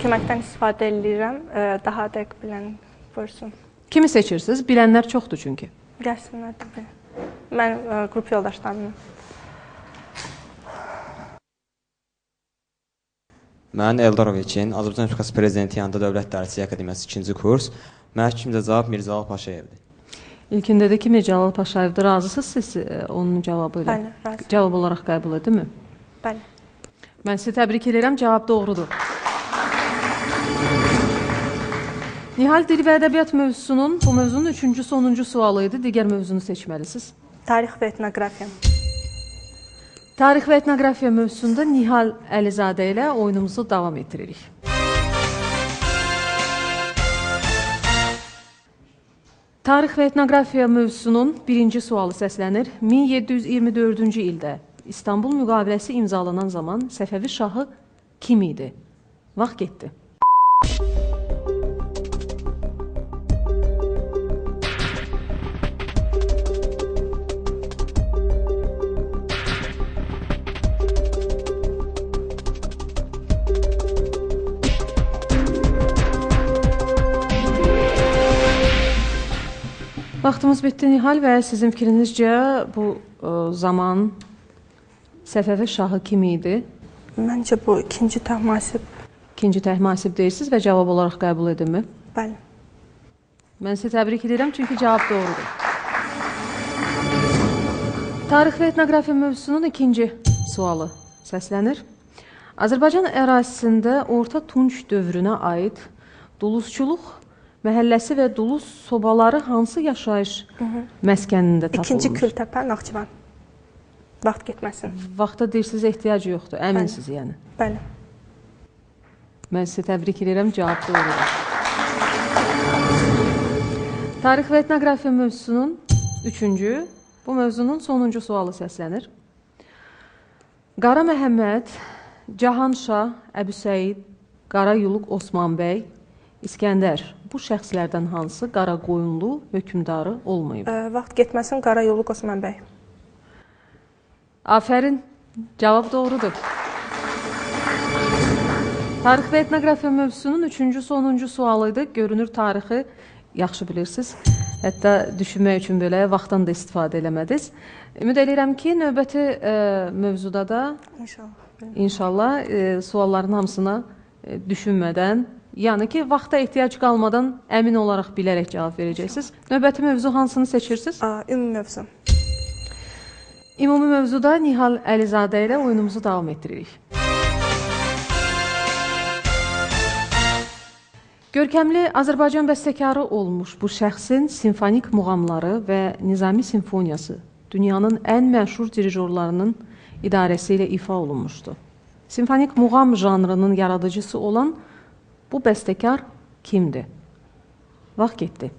[SPEAKER 9] Köməkdən istifadə edirəm, daha dəqiq bilən buyursun.
[SPEAKER 3] Kimi seçirsiniz? Bilənlər çoxdur çünki.
[SPEAKER 9] Gəlsinlər də. Mən qrup yoldaşlarımla.
[SPEAKER 10] Mən Eldar Oveçin, Azərbaycan Respublikası Prezidenti yanında Dövlət İdarəçilik Akademiyası 2-ci kurs. Mənim kimdə cavab Mirzəlal Paşayevdir.
[SPEAKER 3] İlkində də ki, Mirzəlal Paşayevdir. Razısınız siz onun cavabı ilə?
[SPEAKER 9] Bəli, razı.
[SPEAKER 3] Cavab olaraq qəbul edilmi?
[SPEAKER 9] Bəli.
[SPEAKER 3] Mən sizi təbrik edirəm, cavab doğrudur. Nihal, dil və ədəbiyyat mövzusunun, bu mövzunun üçüncü, sonuncu sualı idi. Digər mövzunu seçməlisiniz.
[SPEAKER 9] Tarix və etnoqrafiya.
[SPEAKER 3] Tarix və etnoqrafiya mövzusunda Nihal Əlizadə ilə oyunumuzu davam etdiririk. Tarix və etnoqrafiya mövzusunun birinci sualı səslənir. 1724-cü ildə İstanbul müqaviləsi imzalanan zaman Səfəvi şahı kim idi? Vaxt getdi. Vaxtımız bitdi Nihal və sizin fikrinizcə bu zaman Səfəvi şahı kim idi?
[SPEAKER 9] Məncə bu ikinci Təhmasib.
[SPEAKER 3] İkinci Təhmasib deyirsiniz və cavab olaraq qəbul edilmi?
[SPEAKER 9] Bəli.
[SPEAKER 3] Mən sizi təbrik edirəm çünki cavab doğrudur. Tarix və etnografiya mövzusunun ikinci sualı səslənir. Azərbaycan ərazisində Orta Tunç dövrünə aid Dulusçuluq məhəlləsi və Dulus sobaları hansı yaşayış məskənində tapılmış?
[SPEAKER 9] İkinci Kültəpə, Naxçıvan. Vaxt getməsin.
[SPEAKER 3] Vaxta deyirsiniz, ehtiyacı yoxdur, əminsiniz yəni.
[SPEAKER 9] Bəli.
[SPEAKER 3] Mən sizi təbrik edirəm, cavab doğrudur. Tarix və etnografiya mövzusunun üçüncü, bu mövzunun sonuncu sualı səslənir. Qara Məhəmməd, Cahanşah, Əbüsəid, Qara Yuluq Osman bəy, İskəndər, bu şəxslərdən hansı qara qoyunlu hökmdarı olmayıb?
[SPEAKER 9] Vaxt getməsin, Qara Yuluq Osman bəy.
[SPEAKER 3] Afərin, cavab doğrudur. Tarix və etnografiya mövzusunun üçüncü, sonuncu sualı idi. Görünür, tarixi yaxşı bilirsiniz. Hətta düşünmək üçün belə vaxtdan da istifadə eləmədiniz. Ümid edirəm ki, növbəti mövzuda da İnşallah sualların hamısına düşünmədən, yəni ki, vaxta ehtiyac qalmadan əmin olaraq bilərək cavab verəcəksiniz. Növbəti mövzu hansını seçirsiniz?
[SPEAKER 9] Ümumi mövzu.
[SPEAKER 3] Ümumi mövzuda Nihal Əlizadə ilə oyunumuzu davam etdiririk. Görkəmli Azərbaycan bəstəkarı olmuş bu şəxsin simfonik muğamları və Nizami simfoniyası dünyanın ən məşhur dirijorlarının idarəsi ilə ifa olunmuşdu. Simfonik muğam janrının yaradıcısı olan bu bəstəkar kimdir? Vaxt getdi.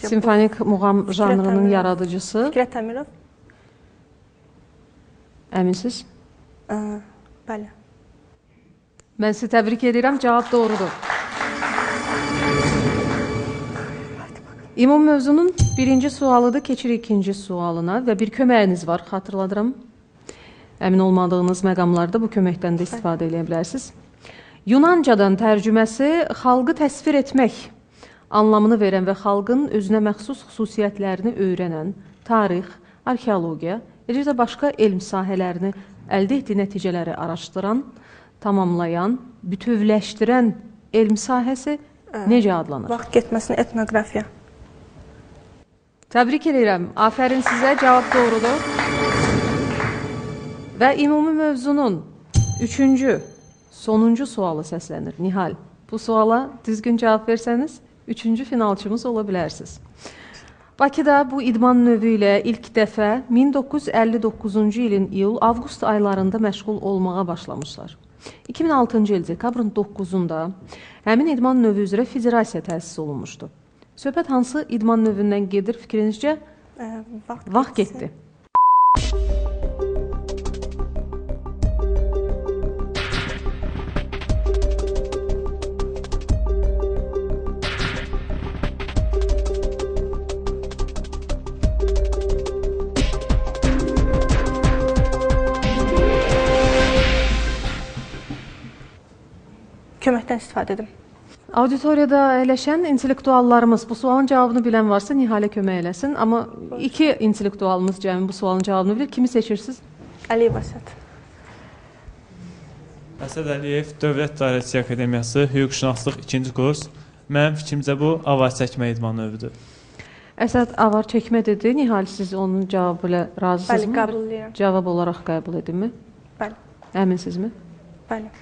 [SPEAKER 3] Simfonik muğam janrının yaradıcısı.
[SPEAKER 9] Fikrət Əmirov.
[SPEAKER 3] Əminsiz?
[SPEAKER 9] Bəli.
[SPEAKER 3] Mən sizi təbrik edirəm, cavab doğrudur. İmum mövzunun birinci sualıdır, keçirik ikinci sualına və bir köməyiniz var, xatırladıram. Əmin olmadığınız məqamlarda bu köməkdən də istifadə edə bilərsiniz. Yunancadan tərcüməsi xalqı təsvir etmək anlamını verən və xalqın özünə məxsus xüsusiyyətlərini öyrənən, tarix, arxeologiya, eləcə də başqa elm sahələrini əldə etdiyi nəticələri araşdıran, tamamlayan, bütövləşdirən elm sahəsi necə adlanır?
[SPEAKER 9] Vaxt getməsin, etnografiya.
[SPEAKER 3] Təbrik edirəm. Afərin sizə, cavab doğrudur. Və ümumi mövzunun üçüncü, sonuncu sualı səslənir. Nihal, bu suala düzgün cavab versəniz, üçüncü finalçımız ola bilərsiniz. Bakıda bu idman növü ilə ilk dəfə 1959-cu ilin iyul-avqust aylarında məşğul olmağa başlamışlar. 2006-cı il dekabrın 9-unda həmin idman növü üzrə federasiya təsis olunmuşdu. Söhbət hansı idman növündən gedir fikrinizcə? Vaxt getdi.
[SPEAKER 9] Köməkdən istifadə edim.
[SPEAKER 3] Auditoriyada əyləşən intellektuallarımız bu sualın cavabını bilən varsa Nihalə kömək eləsin. Amma iki intellektualımız cəmi bu sualın cavabını bilir. Kimi seçirsiniz?
[SPEAKER 9] Əliyev Əsəd.
[SPEAKER 5] Əsəd Əliyev, Dövlət İdarəçilik Akademiyası, Hüquqşünaslıq 2-ci kurs. Mənim fikrimcə bu avar çəkmə idman növüdür.
[SPEAKER 3] Əsəd avar çəkmə dedi. Nihal, siz onun cavabı ilə razısınızmı?
[SPEAKER 9] Bəli, qəbul edirəm.
[SPEAKER 3] Cavab olaraq qəbul edilmi?
[SPEAKER 9] Bəli.
[SPEAKER 3] Əminsizmi?
[SPEAKER 9] Bəli.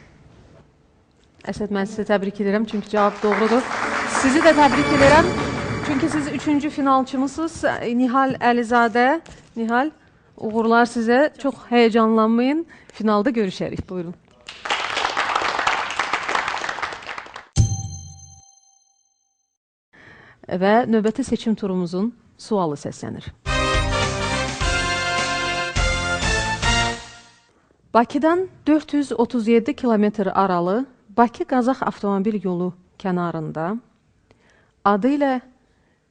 [SPEAKER 3] Əsəd, mən sizi təbrik edirəm, çünki cavab doğrudur. Sizi də təbrik edirəm, çünki siz üçüncü finalçımısınız. Nihal Əlizadə. Nihal, Uğurlar sizə. Çox həyecanlanmayın. Finalda görüşərik. Buyurun. Və növbəti seçim turumuzun sualı səslənir. Bakıdan 437 kilometr aralı Bakı-Qazax avtomobil yolu kənarında adı ilə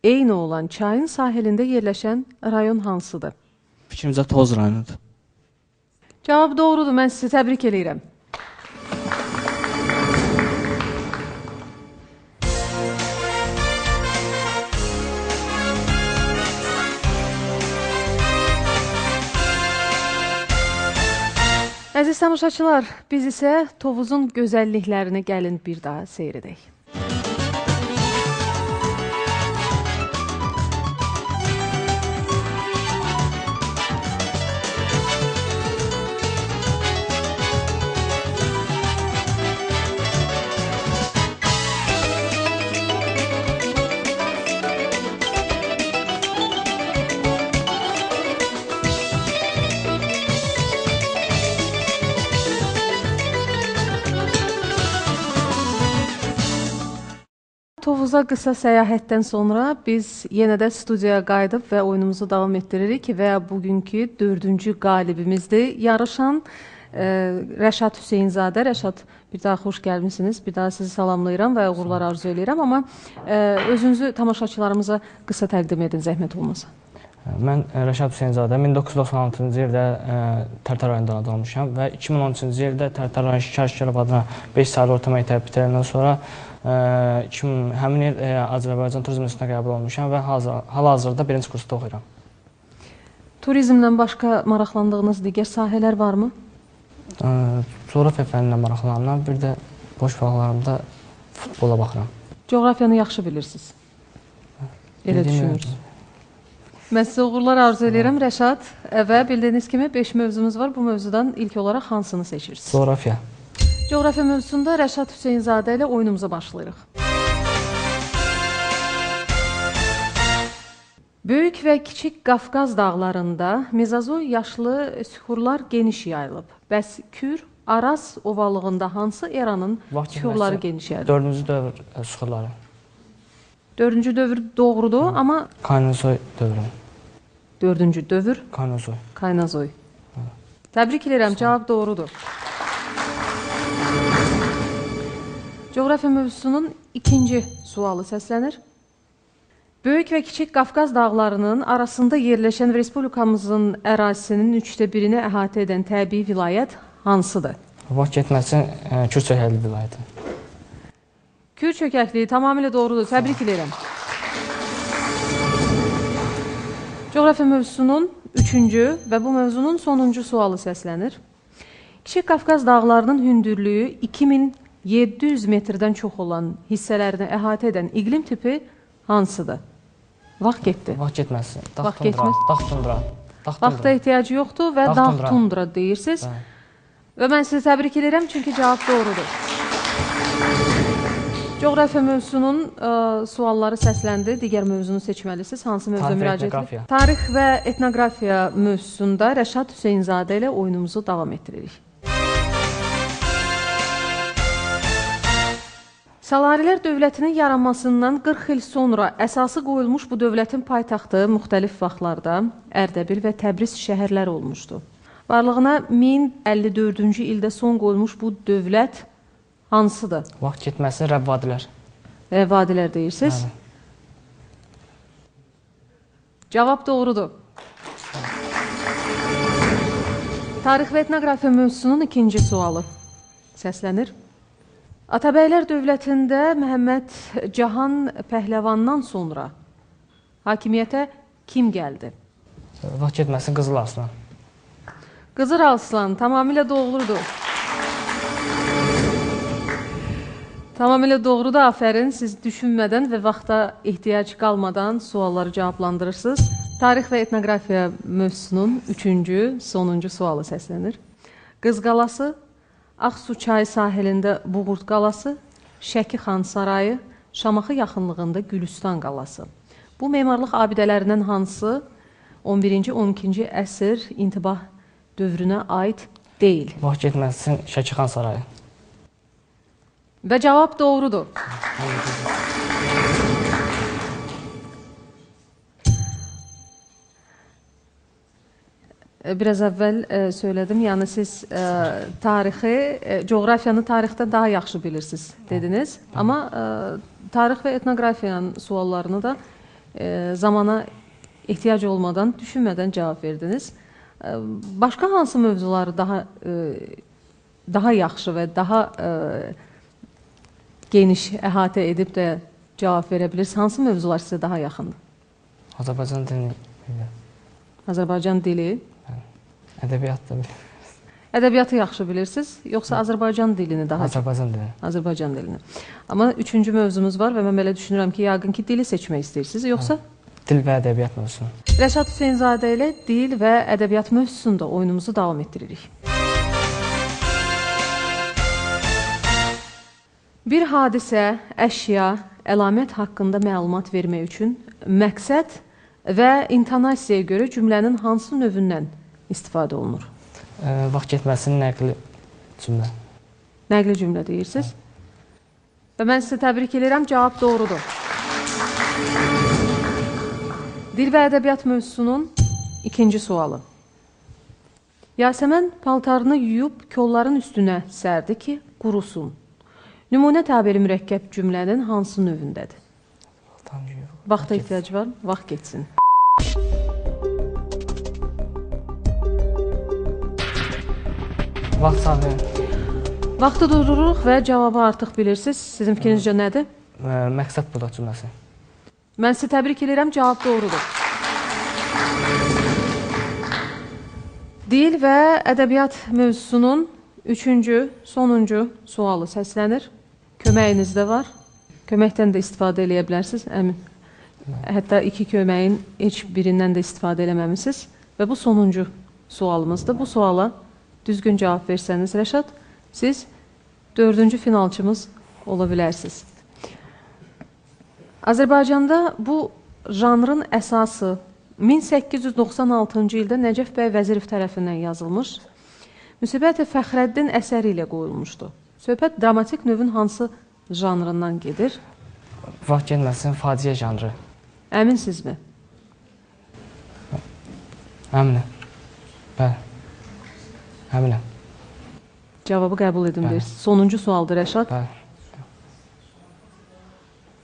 [SPEAKER 3] eyni olan çayın sahilində yerləşən rayon hansıdır?
[SPEAKER 6] Fikrimcə Toz rayonudur.
[SPEAKER 3] Cavab doğrudur. Mən sizi təbrik edirəm. Əziz tamaşaçılar, biz isə Tovuzun gözəlliklərini gəlin bir daha seyr edək. Tovuza qısa səyahətdən sonra biz yenə də studiyaya qayıdıb və oyunumuzu davam etdiririk və bugünkü 4-cü qalibimizdir. Yarışan Rəşad Hüseynzadə. Rəşad, bir daha xoş gəlmişsiniz. Bir daha sizi salamlayıram və uğurlar arzu edirəm. Amma özünüzü tamaşaçılarımıza qısa təqdim edin, zəhmət olmasa.
[SPEAKER 4] Mən Rəşad Hüseynzadə 1996-cı ildə Tərtər rayonunda anadan olmuşam və 2013-cü ildə Tərtər rayon Şikar Şikarov adına 5 saylı orta məktəb bitirəndən sonra həmin il Azərbaycan Turizm İnstitutuna qəbul olmuşam və hal-hazırda 1-ci kursda oxuyuram.
[SPEAKER 3] Turizmlə başqa maraqlandığınız digər sahələr varmı?
[SPEAKER 4] Coğrafiya fənninə maraqlanıram, bir də boş vaxtlarımda futbola baxıram.
[SPEAKER 3] Coğrafiyanı yaxşı bilirsiniz. Elə düşünürsünüz. Mən sizə uğurlar arzu edirəm, Rəşad. Və bildiyiniz kimi 5 mövzumuz var. Bu mövzudan ilk olaraq hansını seçirsiniz?
[SPEAKER 4] Coğrafiya.
[SPEAKER 3] Coğrafiya mövzusunda Rəşad Hüseynzadə ilə oyunumuza başlayırıq. Böyük və Kiçik Qafqaz dağlarında mezozoy yaşlı süxurlar geniş yayılıb. Bəs Kür, Araz ovallığında hansı eranın süxurları geniş yayılıb?
[SPEAKER 4] 4-cü dövr süxurları.
[SPEAKER 3] 4-cü dövr doğrudur, amma...
[SPEAKER 4] Kaynozoy dövrü.
[SPEAKER 3] 4-cü dövr?
[SPEAKER 4] Kaynozoy.
[SPEAKER 3] Kaynozoy. Təbrik edirəm, cavab doğrudur. Coğrafiya mövzusunun ikinci sualı səslənir. Böyük və Kiçik Qafqaz dağlarının arasında yerləşən Respublikamızın ərazisinin 1/3-ni əhatə edən təbii vilayət hansıdır?
[SPEAKER 4] Vaxt getməsin, Kür çökəkli vilayəti.
[SPEAKER 3] Kür çökəkliyi tamamilə doğrudur. Təbrik edirəm. Coğrafiya mövzusunun üçüncü və bu mövzunun sonuncu sualı səslənir. Kiçik Qafqaz dağlarının hündürlüyü 2700 metrdən çox olan hissələrini əhatə edən iqlim tipi hansıdır? Vaxt getdi.
[SPEAKER 4] Vaxt getməsin.
[SPEAKER 3] Vaxt getməz.
[SPEAKER 4] Dağ tundra.
[SPEAKER 3] Vaxta ehtiyacı yoxdur və dağ tundra deyirsiniz. Və mən sizi təbrik edirəm, çünki cavab doğrudur. Coğrafiya mövzusunun sualları səsləndi. Digər mövzunu seçməlisiniz. Hansı mövzuya müraciət edilir? Tarix və etnografiya mövzusunda Rəşad Hüseynzadə ilə oyunumuzu davam etdiririk. Salarilər dövlətinin yaranmasından 40 il sonra əsası qoyulmuş bu dövlətin paytaxtı müxtəlif vaxtlarda Ərdəbil və Təbriz şəhərlər olmuşdu. Varlığına 1054-cü ildə son qoyulmuş bu dövlət hansıdır?
[SPEAKER 4] Vaxt getməsin, Rəvvadilər.
[SPEAKER 3] Rəvvadilər deyirsiniz? Cavab doğrudur. Tarix və etnografiya mövzusunun ikinci sualı səslənir. Atabəylər dövlətində Məhəmməd Cahan Pəhləvandan sonra hakimiyyətə kim gəldi?
[SPEAKER 4] Vaxt getməsin, Qızıl Arslan.
[SPEAKER 3] Qızıl Arslan tamamilə doğrudur. Tamamilə doğrudur, afərin. Siz düşünmədən və vaxta ehtiyac qalmadan sualları cavablandırırsınız. Tarix və etnografiya mövzusunun üçüncü, sonuncu sualı səslənir. Qız qalası, Ağsu çayı sahilində Buğurt qalası, Şəki xan sarayı, Şamaxı yaxınlığında Gülüstan qalası. Bu memarlıq abidələrindən hansı 11-ci, 12-ci əsr intibah dövrünə aid deyil.
[SPEAKER 4] Vaxt getməsin Şəkixan sarayı.
[SPEAKER 3] Və cavab doğrudur. Biraz əvvəl söylədim, yəni siz tarixi, coğrafiyanı tarixdən daha yaxşı bilirsiniz dediniz. Amma tarix və etnografiyanın suallarını da zamana ehtiyac olmadan, düşünmədən cavab verdiniz. Başqa hansı mövzuları daha yaxşı və daha geniş əhatə edib də cavab verə bilirsiniz? Hansı mövzular sizə daha yaxındır?
[SPEAKER 4] Azərbaycan dili.
[SPEAKER 3] Azərbaycan dili.
[SPEAKER 4] Ədəbiyyat da bilirsiniz.
[SPEAKER 3] Ədəbiyyatı yaxşı bilirsiniz, yoxsa Azərbaycan dilini daha çox?
[SPEAKER 4] Azərbaycan dilini.
[SPEAKER 3] Azərbaycan dilini. Amma üçüncü mövzumuz var və mən belə düşünürəm ki, yəqin ki, dili seçmək istəyirsiniz, yoxsa?
[SPEAKER 4] Dil və ədəbiyyat mövzusunu.
[SPEAKER 3] Rəşad Hüseynzadə ilə dil və ədəbiyyat mövzusunda oyunumuzu davam etdiririk. Bir hadisə, əşya, əlamət haqqında məlumat vermək üçün məqsəd və intonasiyaya görə cümlənin hansı növündən istifadə olunur?
[SPEAKER 4] Vaxt getməsinin nəqli cümlə.
[SPEAKER 3] Nəqli cümlə deyirsiniz. Və mən sizə təbrik edirəm, cavab doğrudur. Dil və ədəbiyyat mövzusunun ikinci sualı. Yasəmən paltarını yuyub kolların üstünə sərdi ki, qurusun. Nümunə tabiri mürəkkəb cümlənin hansı növündədir? Vaxta ehtiyac var, vaxt getsin.
[SPEAKER 4] Vaxt saxlayın.
[SPEAKER 3] Vaxtı durdururuq və cavabı artıq bilirsiniz. Sizin fikrinizcə nədir?
[SPEAKER 4] Məqsəd budur cümləsi.
[SPEAKER 3] Mən sizi təbrik edirəm, cavab doğrudur. Dil və ədəbiyyat mövzusunun üçüncü, sonuncu sualı səslənir. Köməyinizdə var. Köməkdən də istifadə eləyə bilərsiniz, əmin. Hətta iki köməyin heç birindən də istifadə eləməmisiniz. Və bu sonuncu sualımızdır. Bu suala düzgün cavab versəniz, Rəşad, siz dördüncü finalçımız ola bilərsiniz. Azərbaycanda bu janrın əsası 1896-cı ildə Nəcəf bəy Vəzirov tərəfindən yazılmış Müsibət-i Fəxrəddin əsəri ilə qoyulmuşdu. Söhbət dramatik növün hansı janrından gedir?
[SPEAKER 4] Vaxt getməsin faciə janrı.
[SPEAKER 3] Əminsizmi?
[SPEAKER 4] Əminəm. Bəli. Əminəm.
[SPEAKER 3] Cavabı qəbul edin deyirsiniz. Sonuncu sualdır, Rəşad.
[SPEAKER 4] Bəli.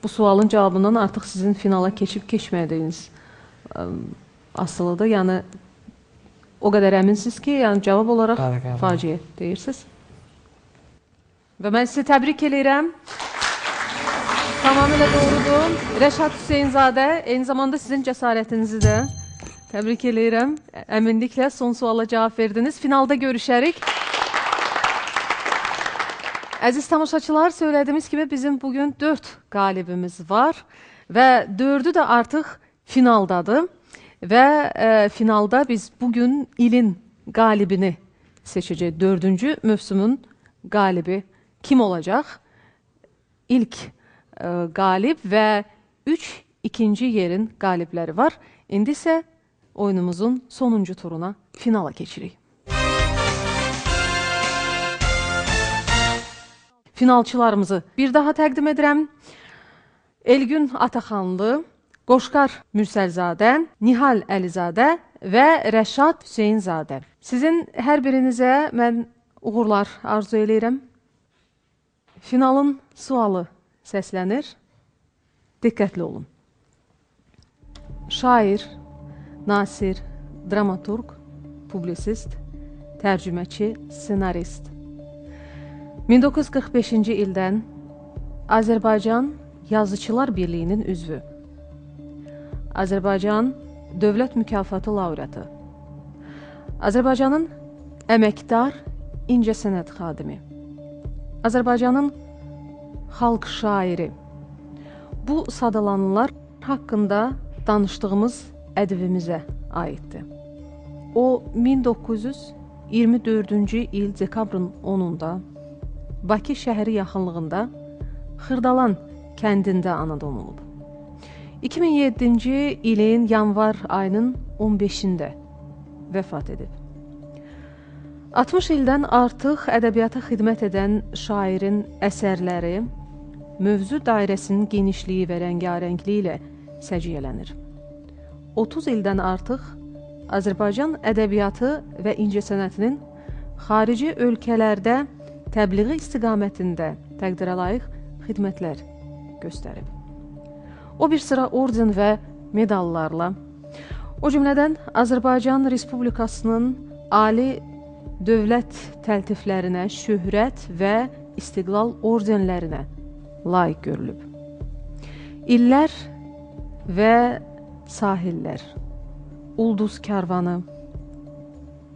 [SPEAKER 3] Bu sualın cavabından artıq sizin finala keçib-keçmədiyiniz asılıdır. Yəni, o qədər əminsiniz ki, yəni cavab olaraq faciə deyirsiniz. Və mən sizi təbrik edirəm. Tamamilə doğrudur. Rəşad Hüseynzadə, eyni zamanda sizin cəsarətinizi də təbrik edirəm. Əminliklə son suala cavab verdiniz. Finalda görüşərik. Əziz tamaşaçılar, söylədiyimiz kimi bizim bugün 4 qalibimiz var və 4'ü də artıq finaldadır və finalda biz bugün ilin qalibini seçəcək. 4-cü mövsümün qalibi kim olacaq? İlk qalib və 3 ikinci yerin qalibləri var. İndi isə oyunumuzun sonuncu turuna, finala keçirik. Finalçılarımızı bir daha təqdim edirəm. Elgün Ataxanlı, Qoşqar Mürsəlzadə, Nihal Əlizadə və Rəşad Hüseynzadə. Sizin hər birinizə mən uğurlar arzu edirəm. Finalın sualı səslənir. Diqqətli olun. Şair, nasir, dramaturq, publisist, tərcüməçi, ssenarist. 1945-ci ildən Azərbaycan Yazıçılar Birliyinin üzvü. Azərbaycan Dövlət Mükafatı laureatı. Azərbaycanın əməkdar incəsənət xadimi. Azərbaycanın xalq şairi. Bu sadalanılar haqqında danışdığımız ədəbimizə aiddir. O 1924-cü il dekabrın 10-unda Bakı şəhəri yaxınlığında Xırdalan kəndində anadan olub. 2007-ci ilin yanvar ayının 15-də vəfat edib. 60 ildən artıq ədəbiyyata xidmət edən şairin əsərləri mövzu dairəsinin genişliyi və rəngarəngliyi ilə səciyyələnir. 30 ildən artıq Azərbaycan ədəbiyyatı və incəsənətinin xarici ölkələrdə təbliği istiqamətində təqdirə layiq xidmətlər göstərib. O bir sıra orden və medallarla, o cümlədən Azərbaycan Respublikasının ali dövlət təltiflərinə, şöhrət və istiqlal ordenlərinə layiq görülüb. İllər və sahillər, ulduz karvanı,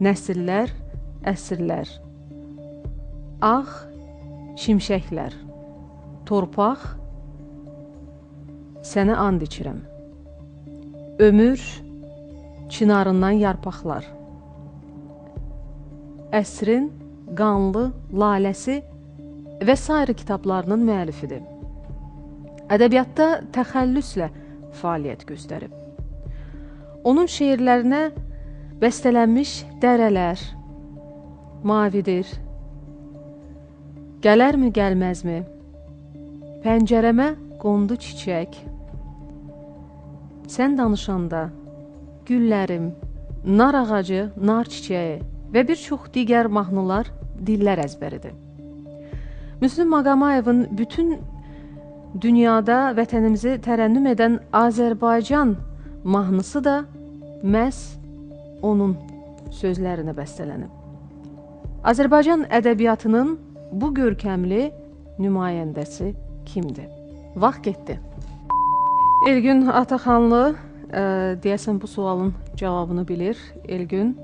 [SPEAKER 3] nəsillər, əsrlər, ağ şimşəklər, torpaq, sənə and içirəm, ömür, çinarından yarpaqlar, əsrin qanlı laləsi və sair kitablarının müəllifidir. Ədəbiyyatda təxəllüslə fəaliyyət göstərib. Onun şeirlərinə bəstələnmiş dərələr, mavidir, gələrmi, gəlməzmi, pəncərəmə qondu çiçək, sən danışanda güllərim, nar ağacı, nar çiçəyi və bir çox digər mahnılar dillər əzbəridir. Müslüm Maqamayevin bütün dünyada vətənimizi tərənnüm edən Azərbaycan mahnısı da məhz onun sözlərinə bəstələnib. Azərbaycan ədəbiyyatının bu görkəmli nümayəndəsi kimdir? Vaxt getdi. Elgün Ataxanlı deyəsən bu sualın cavabını bilir. Elgün.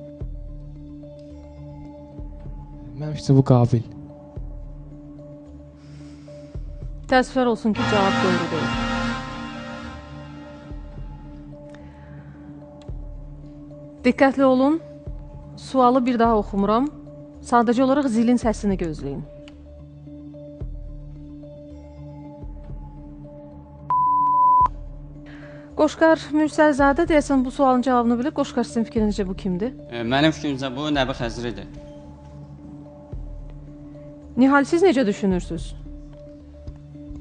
[SPEAKER 11] Mənim üçün bu qabil.
[SPEAKER 3] Təəssüflər olsun ki, cavab doğru deyil. Diqqətli olun. Sualı bir daha oxumuram. Sadəcə olaraq zilin səsini gözləyin. Qoşqar Mürsəlzadə deyəsən bu sualın cavabını bilir. Qoşqar, sizin fikrinizcə bu kimdir?
[SPEAKER 7] Mənim fikrimcə bu Nəbi Xəzridir.
[SPEAKER 3] Nihal, siz necə düşünürsünüz?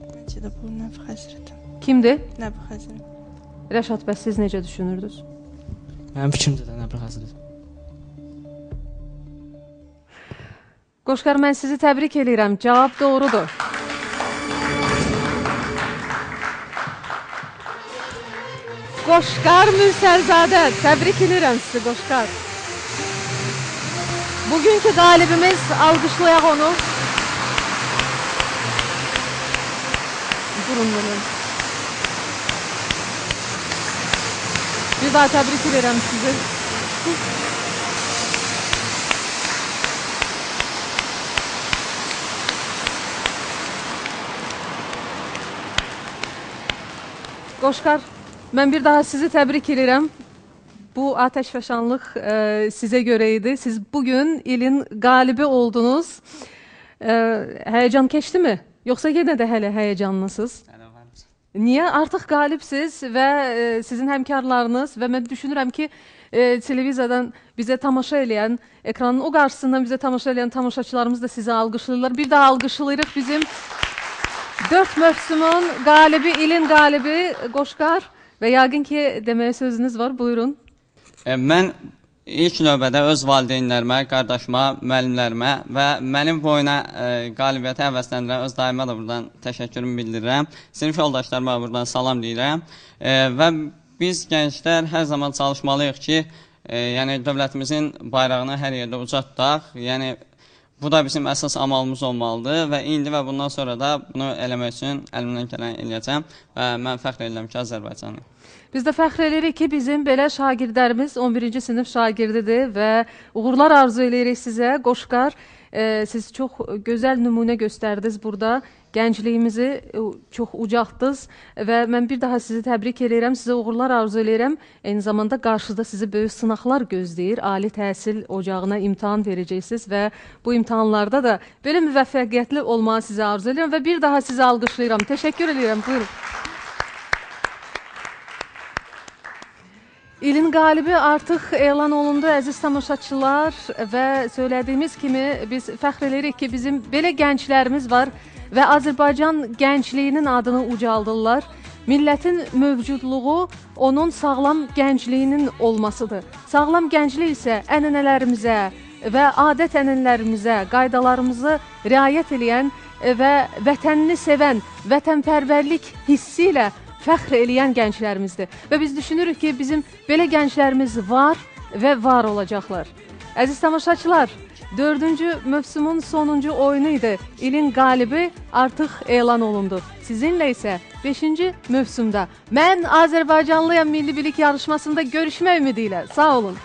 [SPEAKER 9] Məncə də bu Nəbi Xəzridir.
[SPEAKER 3] Kimdir?
[SPEAKER 9] Nəbi Xəzri.
[SPEAKER 3] Rəşad bəy, siz necə düşünürdünüz?
[SPEAKER 4] Mənim fikrimcə də Nəbi Xəzridir.
[SPEAKER 3] Qoşqar, mən sizi təbrik edirəm. Cavab doğrudur. Qoşqar Mürsəlzadə, təbrik edirəm sizi, Qoşqar. Bugünkü qalibimiz, alqışlayaq onu. Durun bunu. Bir daha təbrik edirəm sizi. Qoşqar, mən bir daha sizi təbrik edirəm. Bu atəşfəşanlıq sizə görə idi. Siz bugün ilin qalibi oldunuz. Həyəcan keçdimi? Yoxsa yenə də hələ həyəcanlısınız? Niyə? Artıq qalibsiz və sizin həmkarlarınız və mən düşünürəm ki, televiziyadan bizə tamaşa eləyən, ekranın o qarşısından bizə tamaşa eləyən tamaşaçılarımız da sizi alqışlayırlar. Bir daha alqışlayırıq bizim 4 mövsümün qalibi, ilin qalibi Qoşqar və yəqin ki, deməyə sözünüz var. Buyurun.
[SPEAKER 7] Mən ilk növbədə öz valideynlərimə, qardaşıma, müəllimlərimə və mənim bu oyuna qalibiyyətə həvəsləndirən öz daimə də buradan təşəkkürümü bildirirəm. Sinif yoldaşlarıma buradan salam deyirəm. Və biz gənclər hər zaman çalışmalıyıq ki, yəni dövlətimizin bayrağını hər yerdə uca tutaq. Yəni bu da bizim əsas amalımız olmalıdır və indi və bundan sonra da bunu eləmək üçün əlimdən gələn eləyəcəm və mən fəxr edirəm ki, Azərbaycanlıyım.
[SPEAKER 3] Biz də fəxr edirik ki, bizim belə şagirdlərimiz 11-ci sinif şagirdidir və uğurlar arzu edirik sizə. Qoşqar, siz çox gözəl nümunə göstərdiniz burada. Gəncliyimizi çox ucaltdınız və mən bir daha sizi təbrik edirəm, sizə uğurlar arzu edirəm. Eyni zamanda qarşıda sizi böyük sınaqlar gözləyir. Ali təhsil ocağına imtahan verəcəksiniz və bu imtahanlarda da belə müvəffəqiyyətli olmağı sizə arzu edirəm və bir daha sizi alqışlayıram. Təşəkkür edirəm. Buyurun. İlin qalibi artıq elan olundu, əziz tamaşaçılar və söylədiyimiz kimi biz fəxr edirik ki, bizim belə gənclərimiz var və Azərbaycan gəncliyinin adını ucaldırlar. Millətin mövcudluğu onun sağlam gəncliyinin olmasıdır. Sağlam gənclik isə ənənələrimizə və adət-ənənələrimizə, qaydalarımızı riayət edən və vətənini sevən, vətənpərvərlik hissi ilə fəxr eləyən gənclərimizdir. Və biz düşünürük ki, bizim belə gənclərimiz var və var olacaqlar. Əziz tamaşaçılar, 4-cü mövsümün sonuncu oyunu idi. İlin qalibi artıq elan olundu. Sizinlə isə 5-ci mövsümdə Mən Azərbaycanlıyam Milli Bilik yarışmasında görüşmək ümidi ilə. Sağ olun.